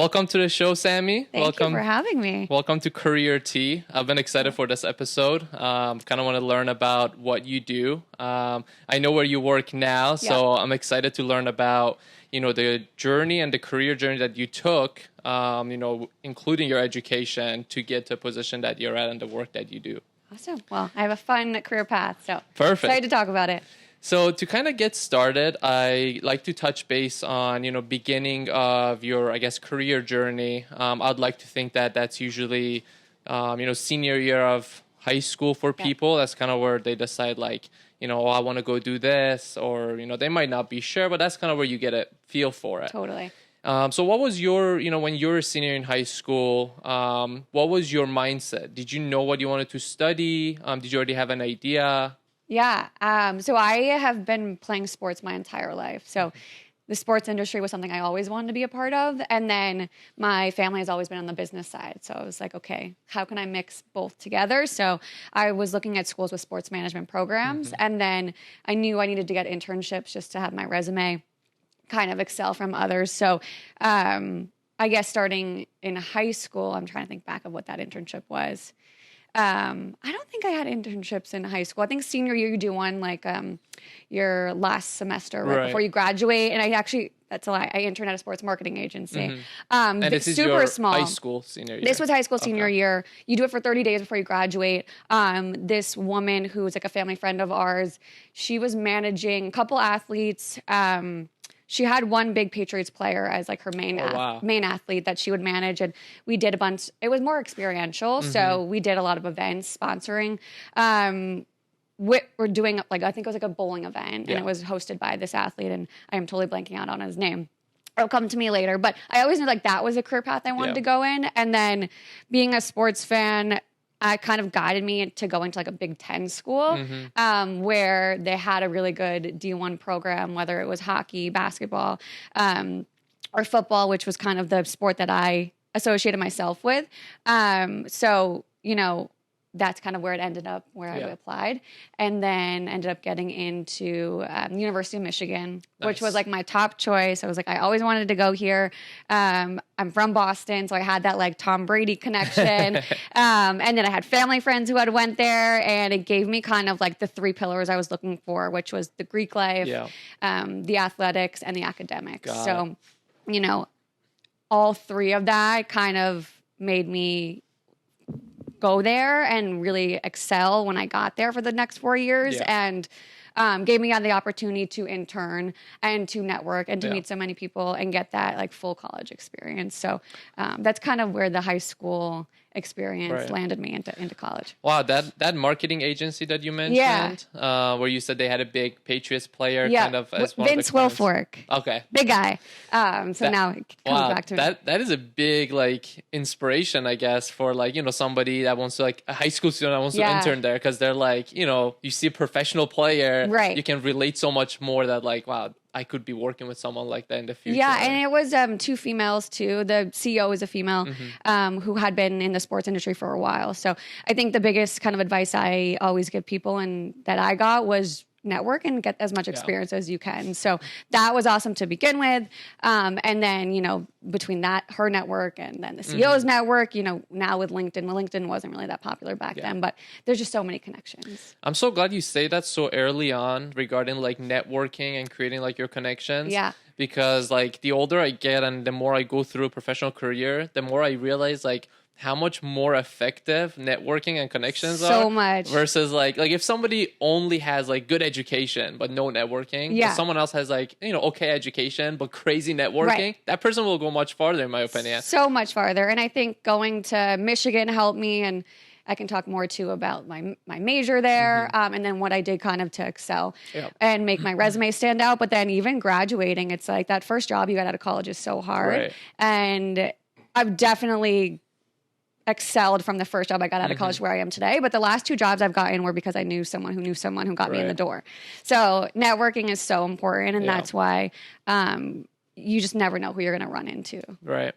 Welcome to the show, Sammy. Thank you for having me. Welcome to Career Tea. I've been excited for this episode. Kind of want to learn about what you do. I know where you work now, so I'm excited to learn about, the journey and the career journey that you took, including your education to get to a position that you're at and the work that you do. Awesome. Well, I have a fun career path, so perfect. Excited to talk about it. So to kind of get started, I like to touch base on, beginning of your, career journey. I'd like to think that that's usually, senior year of high school for people. That's kind of where they decide I want to go do this, or, they might not be sure, but that's kind of where you get a feel for it. Totally. So what was your, when you were a senior in high school, what was your mindset? Did you know what you wanted to study? Did you already have an idea? Yeah. So I have been playing sports my entire life. So the sports industry was something I always wanted to be a part of. And then my family has always been on the business side. So I was like, okay, how can I mix both together? So I was looking at schools with sports management programs. And then I knew I needed to get internships just to have my resume kind of excel from others. So I guess starting in high school, I'm trying to think back of what that internship was. I don't think I had internships in high school. I think senior year you do one your last semester right before you graduate. And that's a lie. I interned at a sports marketing agency. And this is super your small. High school senior year. This was high school senior year. You do it for 30 days before you graduate. This woman who was like a family friend of ours, she was managing a couple athletes. She had one big Patriots player as like her main athlete that she would manage. And we did a bunch. It was more experiential. So we did a lot of events, sponsoring. We're doing I think it was like a bowling event. And it was hosted by this athlete. And I am totally blanking out on his name. It'll come to me later. But I always knew that was a career path I wanted to go in. And then being a sports fan, kind of guided me to go into a Big Ten school where they had a really good D1 program, whether it was hockey, basketball, or football, which was kind of the sport that I associated myself with. So, that's kind of where it ended up, where I applied. And then ended up getting into University of Michigan, which was my top choice. I was I always wanted to go here. I'm from Boston, so I had that Tom Brady connection. And then I had family friends who had went there, and it gave me kind of the three pillars I was looking for, which was the Greek life, the athletics, and the academics. So, all three of that kind of made me go there and really excel when I got there for the next 4 years, and gave me the opportunity to intern and to network and to meet so many people and get that full college experience. So that's kind of where the high school experience landed me into college. Wow, that marketing agency that you mentioned, where you said they had a big Patriots player kind of as one Vince of the Wilfork. Okay. Big guy. So now it comes back to me. That is a big inspiration, I guess, for somebody that wants to a high school student that wants to intern there, because they're you see a professional player, you can relate so much more that wow, I could be working with someone like that in the future. Yeah, and it was two females too. The CEO is a female who had been in the sports industry for a while. So I think the biggest kind of advice I always give people and that I got was network and get as much experience as you can. So that was awesome to begin with. And then, between that, her network and then the CEO's network, now with LinkedIn wasn't really that popular back then, but there's just so many connections. I'm so glad you say that so early on regarding networking and creating your connections. Yeah. Because the older I get and the more I go through a professional career, the more I realize how much more effective networking and connections are. So much. Versus if somebody only has good education but no networking, but someone else has okay education but crazy networking, that person will go much farther in my opinion. So much farther. And I think going to Michigan helped me, and I can talk more too about my major there, and then what I did kind of to excel and make my resume stand out. But then even graduating, it's that first job you get out of college is so hard. And I've definitely excelled from the first job I got out of college where I am today. But the last two jobs I've gotten were because I knew someone who got me in the door. So networking is so important. And that's why you just never know who you're going to run into. Right.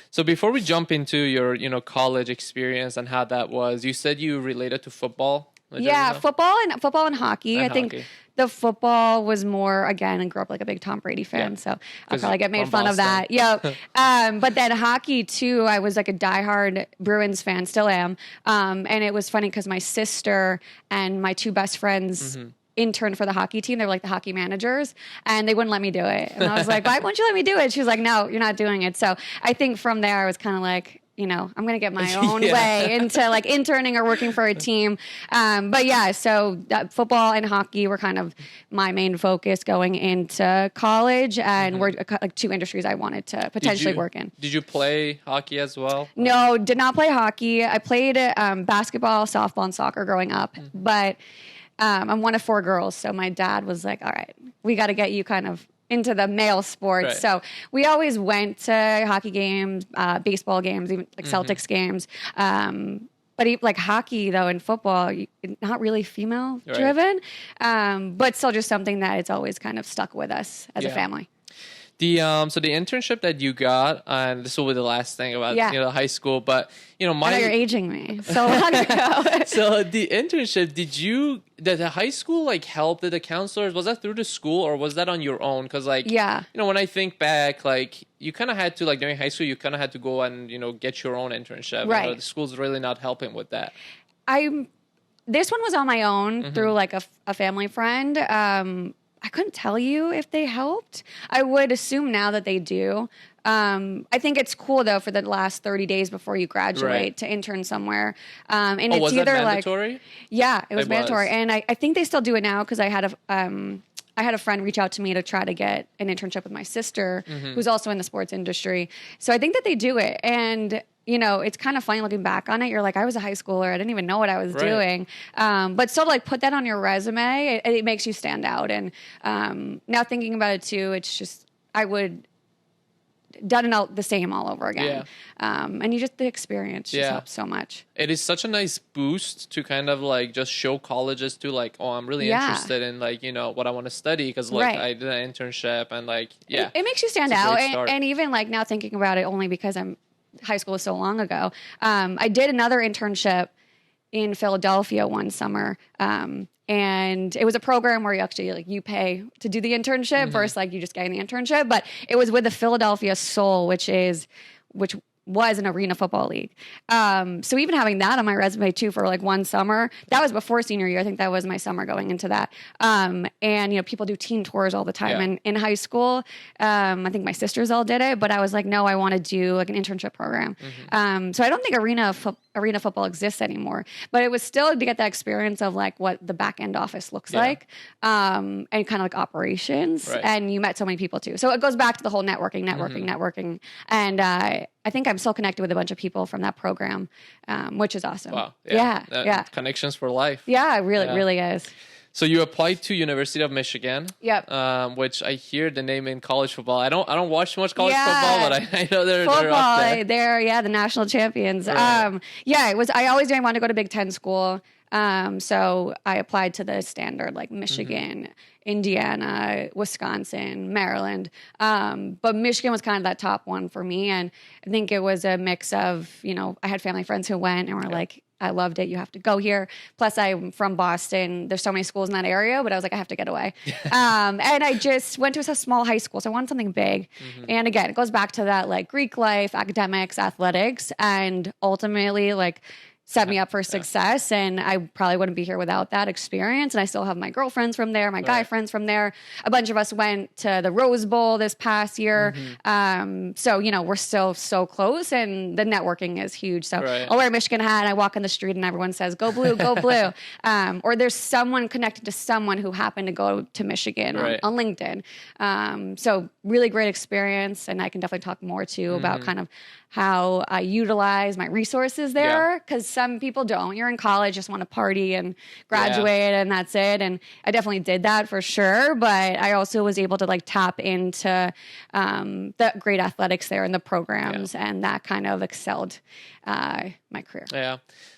So before we jump into your, college experience and how that was, you said you related to football. Yeah, football and hockey. I think the football was more, again, and grew up like a big Tom Brady fan, so I'll probably get made fun of that. Yeah. But then hockey too, I was like a diehard Bruins fan, still am. And it was funny because my sister and my two best friends interned for the hockey team. They were like the hockey managers, and they wouldn't let me do it. And I was like, why won't you let me do it? She was like, no, you're not doing it. So I think from there, I was kind of like, I'm going to get my own way into like interning or working for a team. But yeah, so football and hockey were kind of my main focus going into college, and were like two industries I wanted to potentially work in. Did you play hockey as well? No, did not play hockey. I played basketball, softball, and soccer growing up, but I'm one of 4 girls. So my dad was like, all right, we got to get you kind of into the male sports. Right. So we always went to hockey games, baseball games, even like Celtics games. But like hockey though, and football, not really female driven, but still just something that it's always kind of stuck with us as a family. So the internship that you got, and this will be the last thing about high school, but I know you're aging me so long ago. So the internship, did the high school like help? Did the counselors, was that through the school or was that on your own? Because like when I think back, like you kind of had to, like during high school, you kind of had to go and get your own internship. Right. The school's really not helping with that. This one was on my own through like a family friend. I couldn't tell you if they helped. I would assume now that they do. I think it's cool though for the last 30 days before you graduate to intern somewhere. And it's was either that mandatory? It was mandatory, and I think they still do it now because I had a friend reach out to me to try to get an internship with my sister, who's also in the sports industry. So I think that they do it, and it's kind of funny looking back on it. You're like, I was a high schooler. I didn't even know what I was doing. But still, like, put that on your resume. It makes you stand out. And now thinking about it, too, it's just, I would done it the same all over again. And the experience just helps so much. It is such a nice boost to kind of, like, just show colleges to, like, oh, I'm really interested in, like, what I want to study. Because, like, I did an internship and, like, It makes you stand out. And even, like, now thinking about it only because high school was so long ago. I did another internship in Philadelphia one summer. And it was a program where you actually you pay to do the internship versus like you just getting the internship. But it was with the Philadelphia Soul, which was an arena football league. So even having that on my resume too for like one summer, that was before senior year. I think that was my summer going into that. And people do team tours all the time in high school. I think my sisters all did it, but I was like, no, I want to do like an internship program. So I don't think arena football exists anymore, but it was still to get that experience of like what the back end office looks like, and kind of like operations. And you met so many people too. So it goes back to the whole networking. And, I think I'm still connected with a bunch of people from that program, which is awesome. Wow. Yeah. Connections for life. Yeah, it really is. So you applied to University of Michigan. Yep. Which I hear the name in college football. I don't watch much college football, but I know they're up there. They're the national champions. Right. It was. I always wanted to go to Big Ten school. So I applied to the standard like Michigan, Indiana, Wisconsin, Maryland. But Michigan was kind of that top one for me. And I think it was a mix of, I had family friends who went and were like, I loved it. You have to go here. Plus, I'm from Boston. There's so many schools in that area, but I was like, I have to get away. And I just went to a small high school. So I wanted something big. And again, it goes back to that like Greek life, academics, athletics, and ultimately like set me up for success. And I probably wouldn't be here without that experience. And I still have my girlfriends from there, my guy friends from there. A bunch of us went to the Rose Bowl this past year. So, we're still so close and the networking is huge. So I'll wear a Michigan hat and I walk in the street and everyone says, go blue, go blue. Or there's someone connected to someone who happened to go to Michigan on LinkedIn. So really great experience. And I can definitely talk more too about kind of how I utilize my resources there, because some people don't. You're in college, just want to party and graduate and that's it. And I definitely did that for sure. But I also was able to like tap into the great athletics there and the programs, and that kind of excelled my career. Yeah.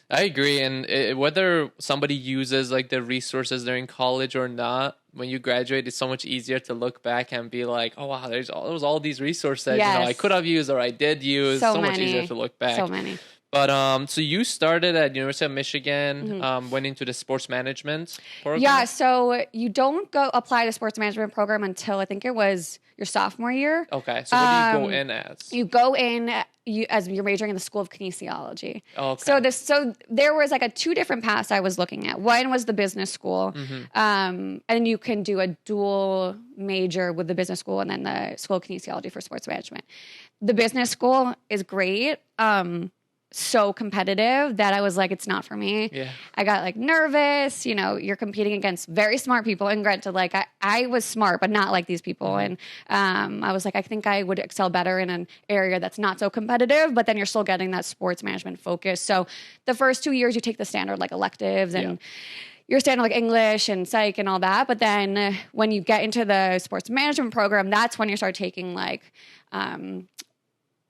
I agree. And whether somebody uses like the resources during college or not, when you graduate, it's so much easier to look back and be like, oh, wow, there was all these resources I could have used or I did use. So much easier to look back. So many. But so you started at University of Michigan, went into the sports management program? Yeah, so you don't go apply the sports management program until I think it was your sophomore year. Okay, so what do you go in as? You go in as you're majoring in the School of Kinesiology. Okay. So there was like two different paths I was looking at. One was the business school, and you can do a dual major with the business school and then the School of Kinesiology for sports management. The business school is great. So competitive that I was like, it's not for me. Yeah. I got like nervous, you're competing against very smart people. And granted, like I was smart, but not like these people. And I was like, I think I would excel better in an area that's not so competitive, but then you're still getting that sports management focus. So the first 2 years you take the standard like electives and your standard like English and psych and all that. But then when you get into the sports management program, that's when you start taking like,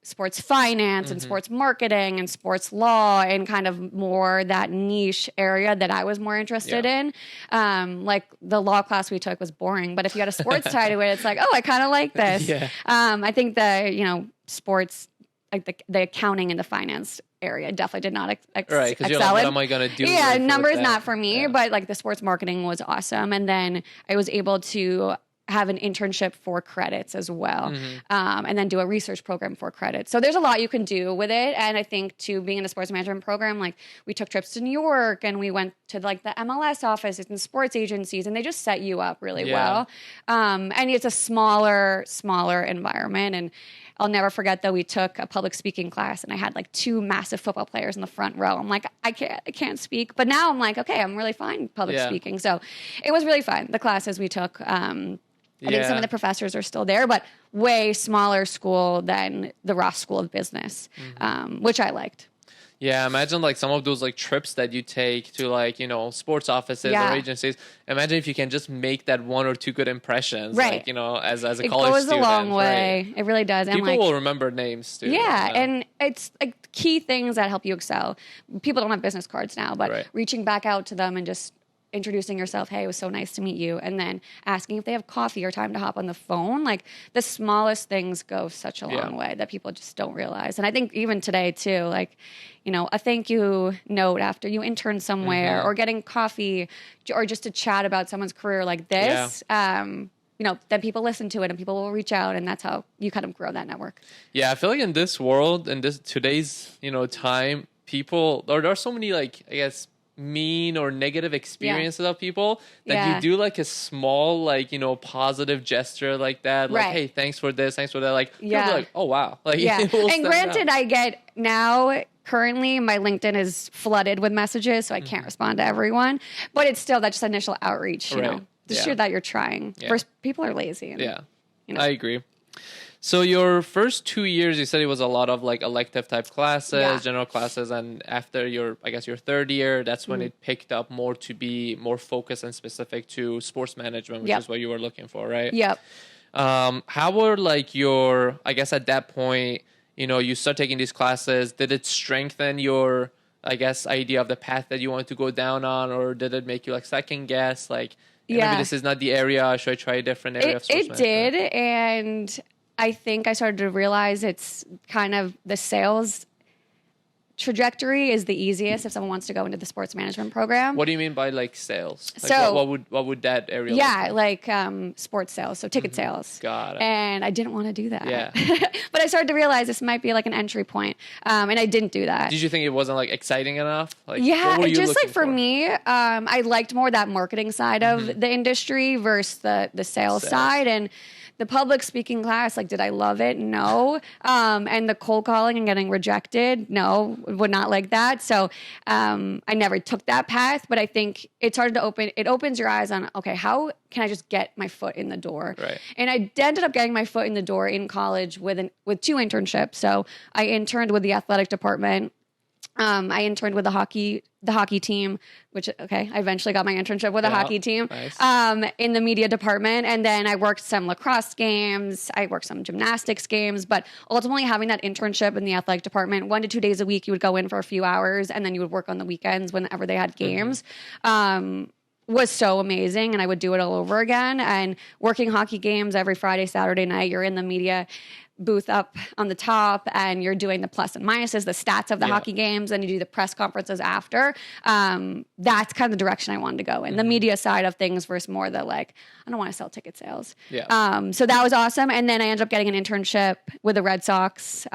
sports finance and sports marketing and sports law and kind of more that niche area that I was more interested in. Like the law class we took was boring, but if you had a sports tie to it, it's like, oh, I kind of like this. I think the, sports, like the accounting and the finance area definitely did not excel. Right, because you're like, what am I going to do? Yeah, numbers not for me, but like the sports marketing was awesome. And then I was able to have an internship for credits as well, and then do a research program for credits. So there's a lot you can do with it. And I think too, being in a sports management program, like we took trips to New York and we went to like the MLS offices and sports agencies, and they just set you up really well. And it's a smaller environment. And I'll never forget though, we took a public speaking class and I had like 2 massive football players in the front row. I'm like, I can't speak. But now I'm like, okay, I'm really fine public speaking. So it was really fun. The classes we took, I think some of the professors are still there, but way smaller school than the Ross School of Business, which I liked. Yeah, imagine like some of those like trips that you take to like, sports offices or agencies. Imagine if you can just make that 1 or 2 good impressions, like, as a college student. It goes a long way. Right? It really does. People will remember names too. Yeah, and it's like key things that help you excel. People don't have business cards now, but reaching back out to them and just introducing yourself, hey, it was so nice to meet you, and then asking if they have coffee or time to hop on the phone. Like the smallest things go such a long way that people just don't realize. And I think even today too, like, a thank you note after you intern somewhere or getting coffee or just to chat about someone's career like this, then people listen to it and people will reach out, and that's how you kind of grow that network. Yeah, I feel like in this world, in this today's, time, there are so many like, I guess, mean or negative experiences of people that you do like a small like positive gesture like that, like hey, thanks for this, thanks for that, like people be like, oh wow, like and granted I get now currently my LinkedIn is flooded with messages, so I can't respond to everyone, but it's still that just initial outreach, to show that you're trying. First, people are lazy and, I agree. So your first 2 years, you said it was a lot of like elective type classes, general classes, and after your third year, that's when it picked up more to be more focused and specific to sports management, which is what you were looking for, right? Yep. How were like your, I guess at that point, you start taking these classes, did it strengthen your, I guess, idea of the path that you wanted to go down on, or did it make you like second guess, like, maybe this is not the area, should I try a different area of sports management? It did, and I think I started to realize it's kind of the sales trajectory is the easiest if someone wants to go into the sports management program. What do you mean by like sales? Like so what would that area look like sports sales, so ticket sales. Got it. And I didn't want to do that. Yeah. But I started to realize this might be like an entry point. And I didn't do that. Did you think it wasn't like exciting enough? Like, just like for me, I liked more that marketing side of the industry versus the sales side. And the public speaking class, like, did I love it? No. And the cold calling and getting rejected, no, would not like that. So I never took that path, but I think it started to opens your eyes on, okay, how can I just get my foot in the door? Right. And I ended up getting my foot in the door in college with 2 internships. So I interned with the athletic department. I interned with the hockey team, which, I eventually got my internship with a hockey team, in the media department. And then I worked some lacrosse games. I worked some gymnastics games, but ultimately having that internship in the athletic department, 1 to 2 days a week, you would go in for a few hours and then you would work on the weekends whenever they had games. Was so amazing, and I would do it all over again. And working hockey games every Friday, Saturday night, you're in the media. booth up on the top and you're doing the plus and minuses, the stats of the hockey games, and you do the press conferences after. That's kind of the direction I wanted to go in. The media side of things versus more the like, I don't want to sell ticket sales. So that was awesome. And then I ended up getting an internship with the Red Sox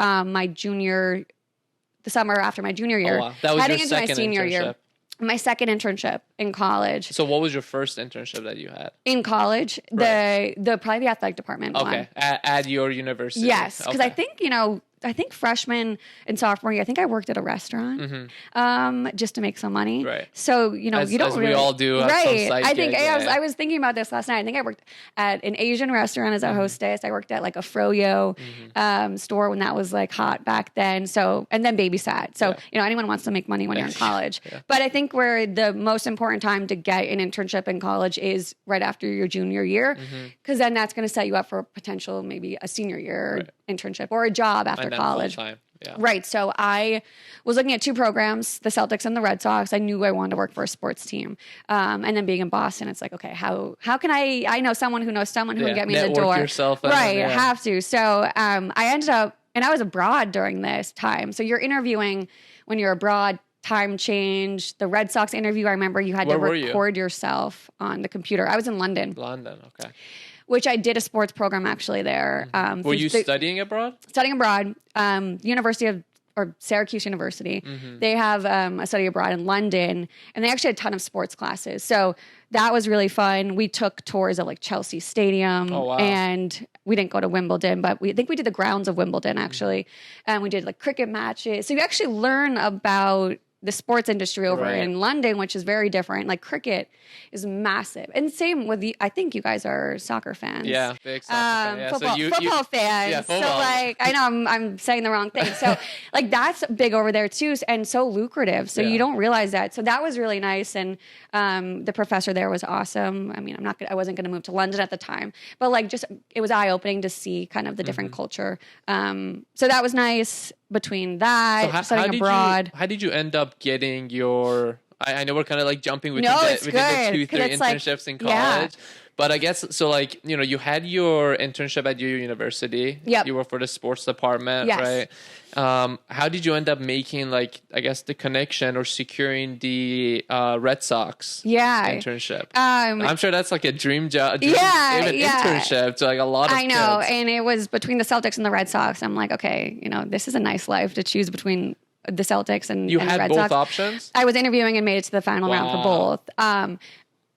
the summer after my junior year. Oh, wow. That was heading your into my second senior internship. year. My second internship in college. So what was your first internship that you had? In college, the probably the athletic department one. At your university. Yes, because I think freshman and sophomore year, I think I worked at a restaurant just to make some money. Right. So, you don't really. We all do. Right. I was thinking about this last night. I think I worked at an Asian restaurant as a hostess. I worked at like a froyo store when that was like hot back then. So, and then babysat. So, anyone wants to make money when you're in college. But I think where the most important time to get an internship in college is right after your junior year, because then that's going to set you up for potential maybe a senior year internship or a job after college. Right. So I was looking at two programs, the Celtics and the Red Sox. I knew I wanted to work for a sports team. And then being in Boston, it's like, okay, how can I know someone who knows someone who can get me in the door. Yourself right. Have to. So I ended up, and I was abroad during this time. So you're interviewing when you're abroad, time change. The Red Sox interview, I remember you had to record yourself on the computer. I was in London. Okay. Which I did a sports program actually there. Were you studying abroad? Studying abroad. Syracuse University. They have a study abroad in London, and they actually had a ton of sports classes. So that was really fun. We took tours of like Chelsea Stadium, and we didn't go to Wimbledon, but I think we did the grounds of Wimbledon actually. And we did like cricket matches. So you actually learn about the sports industry over in London, which is very different. Like cricket is massive. And same with I think you guys are soccer fans. Yeah, big soccer fan. Yeah. Football fans. Yeah, football. So like, I know I'm saying the wrong thing. So like that's big over there too and so lucrative. So you don't realize that. So that was really nice. And the professor there was awesome. I mean, I wasn't going to move to London at the time, but like it was eye-opening to see kind of the different culture. So that was nice between that, studying abroad. How did you end up getting your... I know we're kind of like jumping within the 2-3 internships in college. But I guess, so like, you had your internship at your university. Yep. You were for the sports department, right? How did you end up making like, I guess, the connection or securing the Red Sox internship? I'm sure that's like a dream job, internship to like a lot of I know. kids. And it was between the Celtics and the Red Sox. I'm like, okay, this is a nice life to choose between the Celtics and you and had the Red both Sox. options? I was interviewing and made it to the final round for both.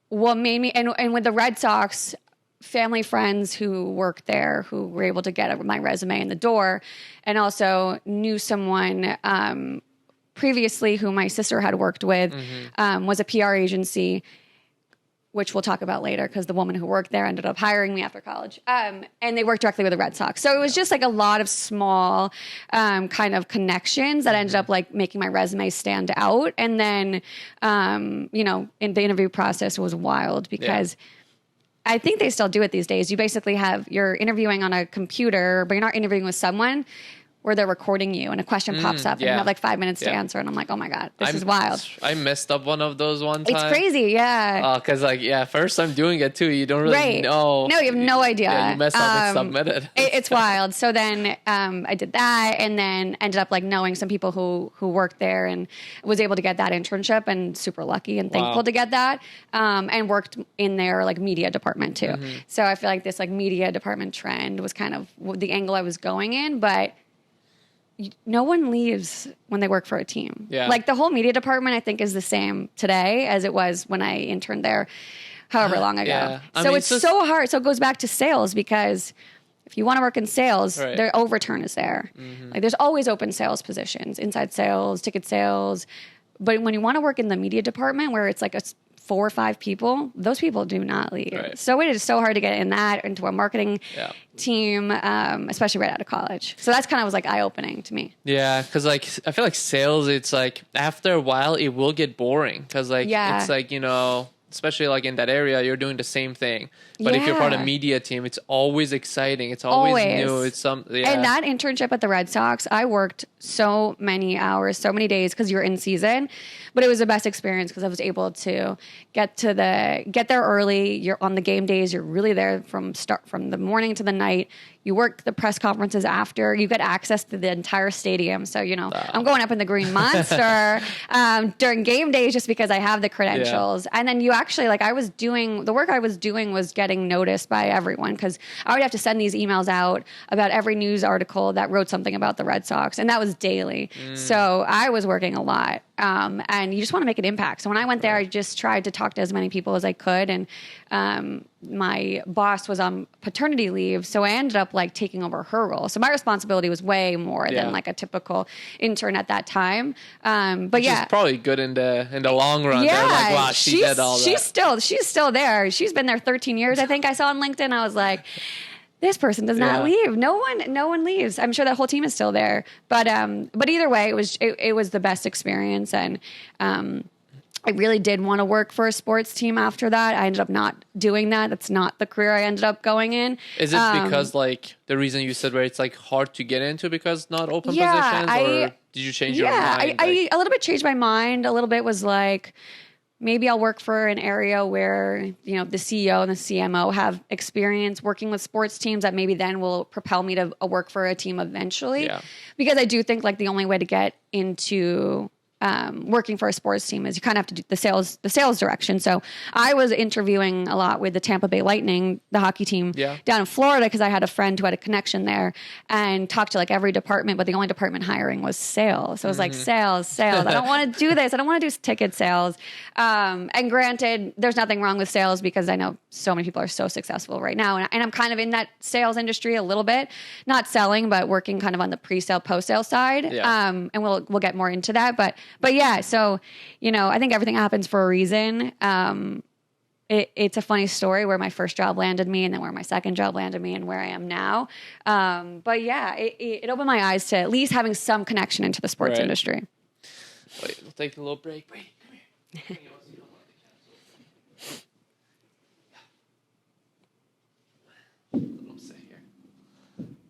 What made me, and with the Red Sox, family friends who worked there who were able to get my resume in the door, and also knew someone previously who my sister had worked with, was a PR agency, which we'll talk about later because the woman who worked there ended up hiring me after college. And they worked directly with the Red Sox. So it was just like a lot of small kind of connections that ended up like making my resume stand out. And then, in the interview process was wild because I think they still do it these days. You basically you're interviewing on a computer, but you're not interviewing with someone where they're recording you and a question pops up and you have like 5 minutes to answer. And I'm like, oh my God, this is wild. I messed up one of those one time. It's crazy. Yeah. Cause first time doing it too. You don't really know. No, you have no idea. Yeah, you messed up and submitted. It's wild. So then, I did that and then ended up like knowing some people who worked there and was able to get that internship and super lucky and thankful to get that. And worked in their like media department too. So I feel like this like media department trend was kind of the angle I was going in, but no one leaves when they work for a team. Yeah. Like the whole media department, I think, is the same today as it was when I interned there however long ago. Yeah. It's so hard. So it goes back to sales because if you want to work in sales, their overturn is there. Like there's always open sales positions, inside sales, ticket sales. But when you want to work in the media department where it's like 4 or 5 people, those people do not leave. Right. So it is so hard to get into a marketing team, especially right out of college. So that's kind of was like eye-opening to me. Yeah, because like I feel like sales, it's like after a while it will get boring because like it's like especially like in that area, you're doing the same thing. But if you're part of a media team, it's always exciting. It's always new. It's And that internship at the Red Sox, I worked so many hours, so many days because you were in season. But it was the best experience because I was able to get there early. You're on the game days. You're really there from the morning to the night. You work the press conferences after. You get access to the entire stadium. So, I'm going up in the Green Monster during game days just because I have the credentials. And then you actually, the work I was doing was getting noticed by everyone because I would have to send these emails out about every news article that wrote something about the Red Sox. And that was daily. So I was working a lot. And you just want to make an impact. So when I went there, I just tried to talk to as many people as I could. And my boss was on paternity leave, so I ended up taking over her role. So my responsibility was way more than a typical intern at that time. But Which is probably good in the long run. Yeah, they're wow, she did all that. She's still there. She's been there 13 years. I think I saw on LinkedIn. I was like, this person does not leave. No one leaves. I'm sure that whole team is still there. But either way, it was the best experience. And I really did want to work for a sports team after that. I ended up not doing that. That's not the career I ended up going in. Is it because the reason you said where it's hard to get into because not open positions? Or did you change your mind? I a little bit changed my mind. A little bit was maybe I'll work for an area where, the CEO and the CMO have experience working with sports teams that maybe then will propel me to work for a team eventually. Yeah. Because I do think the only way to get into working for a sports team is you kind of have to do the sales direction. So I was interviewing a lot with the Tampa Bay Lightning, the hockey team down in Florida, because I had a friend who had a connection there and talked to every department, but the only department hiring was sales. So it was sales. I don't want to do this. I don't want to do ticket sales. And granted, there's nothing wrong with sales because I know so many people are so successful right now. And I'm kind of in that sales industry a little bit, not selling, but working kind of on the pre-sale, post-sale side. Yeah. And we'll get more into that. But yeah, so, I think everything happens for a reason. It's a funny story where my first job landed me and then where my second job landed me and where I am now. But yeah, it opened my eyes to at least having some connection into the sports industry. Wait, we'll take a little break. Wait, come here. I'll sit here.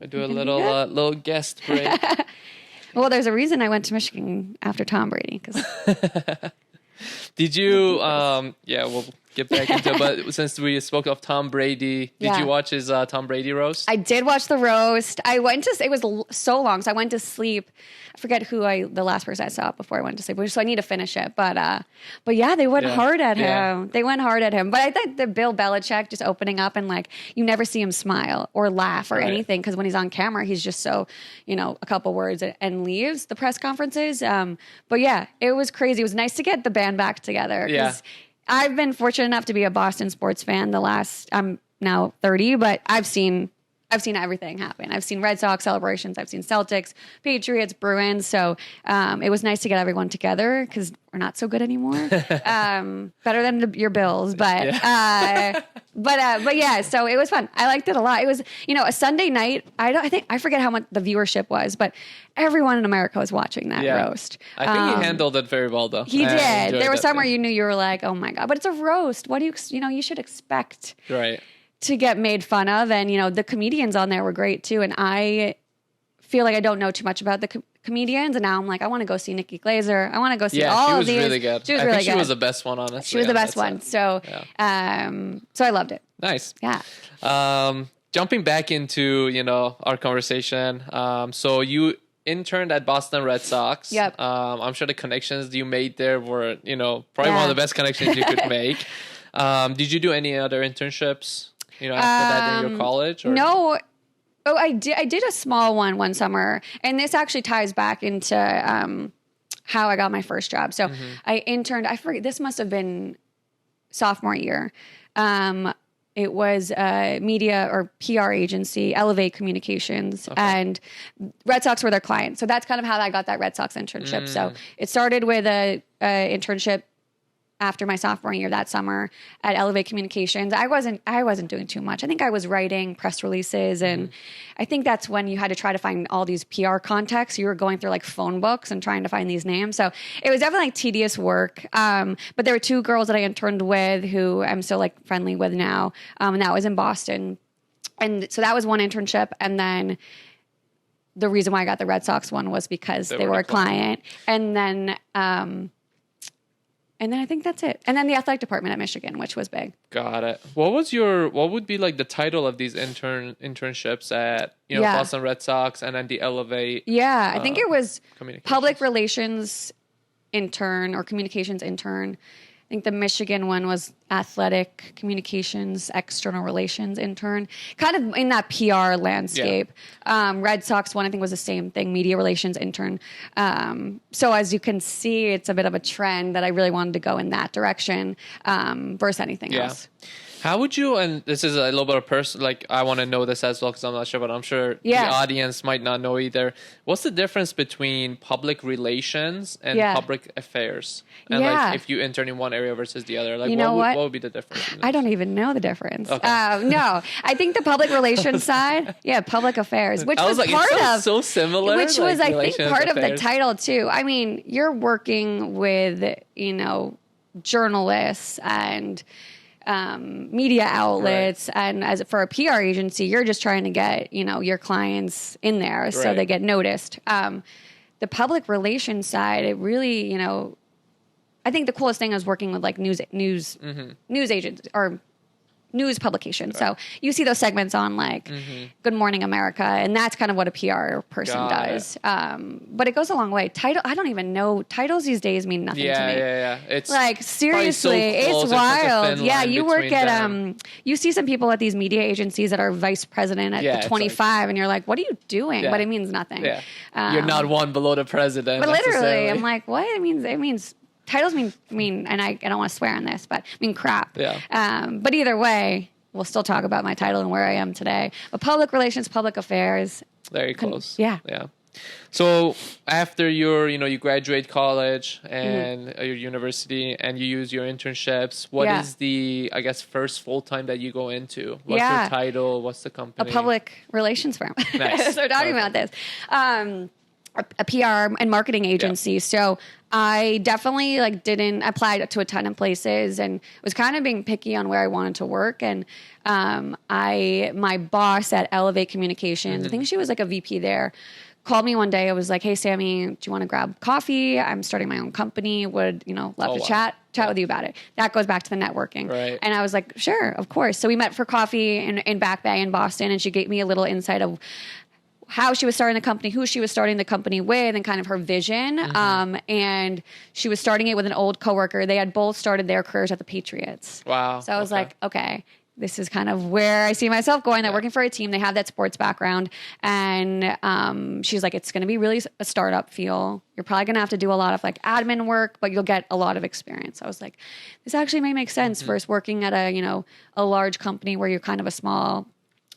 I do a little guest break. Well, there's a reason I went to Michigan after Tom Brady. Did you, we'll get back into it, but since we spoke of Tom Brady, did you watch his Tom Brady roast? I did watch the roast. It was so long, so I went to sleep. I forget the last person I saw before I went to sleep, so I need to finish it. But yeah, they went hard at him. They went hard at him. But I think the Bill Belichick just opening up and you never see him smile or laugh or anything because when he's on camera, he's just so, a couple words and leaves the press conferences. But yeah, it was crazy. It was nice to get the band back together. Yeah. I've been fortunate enough to be a Boston sports fan I'm now 30, but I've seen everything happen. I've seen Red Sox celebrations. I've seen Celtics, Patriots, Bruins. So it was nice to get everyone together because we're not so good anymore. Better than your Bills, but yeah. So it was fun. I liked it a lot. It was a Sunday night. I forget how much the viewership was, but everyone in America was watching that roast. I think he handled it very well, though. He did. There was somewhere you knew you were like, oh my god, but it's a roast. What do you should expect. Right. To get made fun of. And, the comedians on there were great too. And I feel like I don't know too much about the comedians. And now I'm like, I want to go see Nikki Glaser. I want to go see all of these. She was really good. She was really good. She was the best one, honestly. She was the best one. So, so I loved it. Nice. Yeah. Jumping back into, our conversation. So you interned at Boston Red Sox. Yep. I'm sure the connections you made there were, probably one of the best connections you could make. Did you do any other internships? After that in your college? Or? No. Oh, I did a small one summer. And this actually ties back into how I got my first job. So I interned, I forget, this must have been sophomore year. It was a media or PR agency, Elevate Communications, and Red Sox were their client. So that's kind of how I got that Red Sox internship. So it started with a internship after my sophomore year that summer at Elevate Communications. I wasn't doing too much. I think I was writing press releases, and I think that's when you had to try to find all these PR contacts. You were going through like phone books and trying to find these names. So it was definitely like tedious work. But there were two girls that I interned with who I'm still like friendly with now. And that was in Boston. And so that was one internship. And then the reason why I got the Red Sox one was because they were a client. And then I think that's it. And then the athletic department at Michigan, which was big. Got it. What would be like the title of these internships at, Boston Red Sox and then the Elevate? Yeah, I think it was public relations intern or communications intern. I think the Michigan one was athletic communications, external relations intern, kind of in that PR landscape. Yeah. Red Sox one, I think, was the same thing, media relations intern. So as you can see, it's a bit of a trend that I really wanted to go in that direction versus anything else. How would you, and this is a little bit of personal, like I want to know this as well because I'm not sure, but I'm sure the audience might not know either. What's the difference between public relations and public affairs? And like if you intern in one area versus the other, like what would be the difference? I don't even know the difference. Okay. No, I think the public relations side, public affairs, which was like, part of, so similar. Which was, I think, part of the title too. I mean, you're working with, journalists and media outlets, and as for a PR agency, you're just trying to get your clients in there so they get noticed. The public relations side, it really I think the coolest thing is working with like news agents or news publications. So you see those segments on like Good Morning America, and that's kind of what a PR person does. But it goes a long way. Title, I don't even know. Titles these days mean nothing to me. Yeah. It's like, seriously, it's wild. Yeah, you work at you see some people at these media agencies that are vice president at the 25, and you're like, what are you doing? But it means nothing. Yeah. You're not one below the president. But literally, I'm like, what? It means titles mean, and I don't want to swear on this, but mean crap. Yeah. But either way, we'll still talk about my title and where I am today. But public relations, public affairs. Very close. Yeah. So after you graduate college and your university and you use your internships, what is the, I guess, first full-time that you go into? What's your title? What's the company? A public relations firm. Nice. So we're talking about this. A PR and marketing agency. So I definitely didn't apply to a ton of places and was kind of being picky on where I wanted to work. And my boss at Elevate Communications, I think she was like a VP there, called me one day. I was like, hey, Sammy, do you want to grab coffee? I'm starting my own company. Would, love to chat with you about it. That goes back to the networking. Right. And I was like, sure, of course. So we met for coffee in Back Bay in Boston, and she gave me a little insight of how she was starting the company, who she was starting the company with, and kind of her vision. And she was starting it with an old coworker. They had both started their careers at the Patriots. Wow. So I was like, okay, this is kind of where I see myself going. They're working for a team. They have that sports background. And she's like, it's going to be really a startup feel. You're probably going to have to do a lot of admin work, but you'll get a lot of experience. I was like, this actually may make sense versus working at a large company where you're kind of a small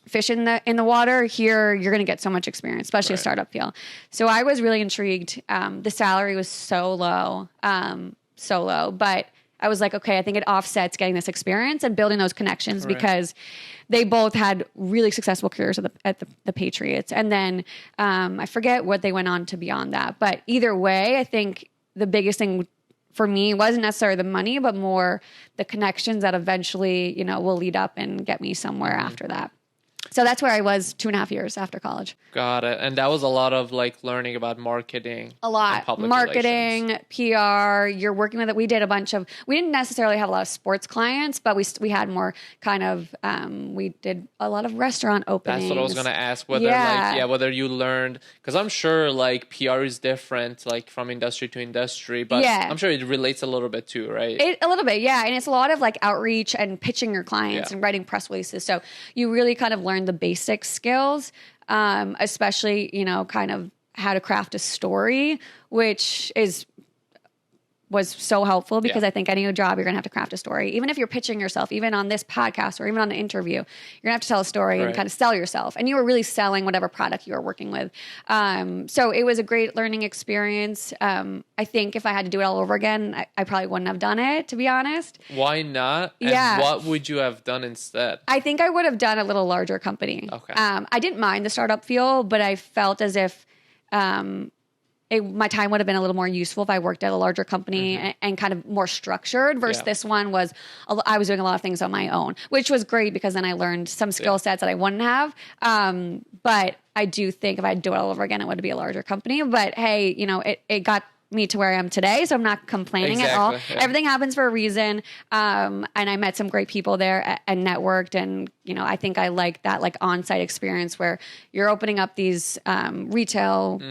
fish in the water. Here you're going to get so much experience, especially a startup feel. So I was really intrigued. The salary was so low, but I was like, okay, I think it offsets getting this experience and building those connections because they both had really successful careers at the Patriots. And then I forget what they went on to beyond that, but either way, I think the biggest thing for me wasn't necessarily the money, but more the connections that eventually, will lead up and get me somewhere after that. So that's where I was 2.5 years after college. Got it. And that was a lot of learning about marketing. A lot. Marketing, relations. PR, you're working with it. We didn't necessarily have a lot of sports clients, but we had more kind of, we did a lot of restaurant openings. That's what I was going to ask. Whether you learned, because I'm sure PR is different from industry to industry, but I'm sure it relates a little bit too, right? A little bit, yeah. And it's a lot of outreach and pitching your clients and writing press releases. So you really kind of learn the basic skills, especially, kind of how to craft a story, which is was so helpful because I think any job, you're going to have to craft a story. Even if you're pitching yourself, even on this podcast or even on an interview, you're going to have to tell a story and kind of sell yourself. And you were really selling whatever product you were working with. So it was a great learning experience. I think if I had to do it all over again, I probably wouldn't have done it, to be honest. Why not? And what would you have done instead? I think I would have done a little larger company. Okay. I didn't mind the startup feel, but I felt as if my time would have been a little more useful if I worked at a larger company and kind of more structured versus this one was, I was doing a lot of things on my own, which was great because then I learned some skill sets that I wouldn't have. But I do think if I'd do it all over again, it would be a larger company. But hey, it got me to where I am today. So I'm not complaining at all. Yeah. Everything happens for a reason. And I met some great people there and networked. And, I think I like that on-site experience where you're opening up these retail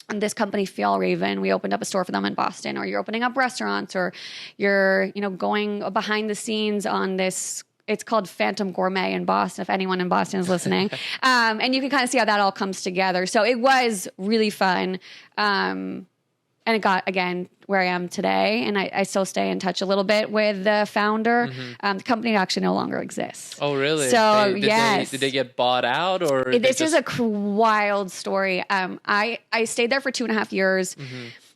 and this company, Fjallraven, we opened up a store for them in Boston, or you're opening up restaurants, or you're, going behind the scenes on this. It's called Phantom Gourmet in Boston, if anyone in Boston is listening. And you can kind of see how that all comes together. So it was really fun. And it got, again, where I am today. And I still stay in touch a little bit with the founder. The company actually no longer exists. Oh, really? So, did they get bought out? Or this is a wild story. I stayed there for 2.5 years.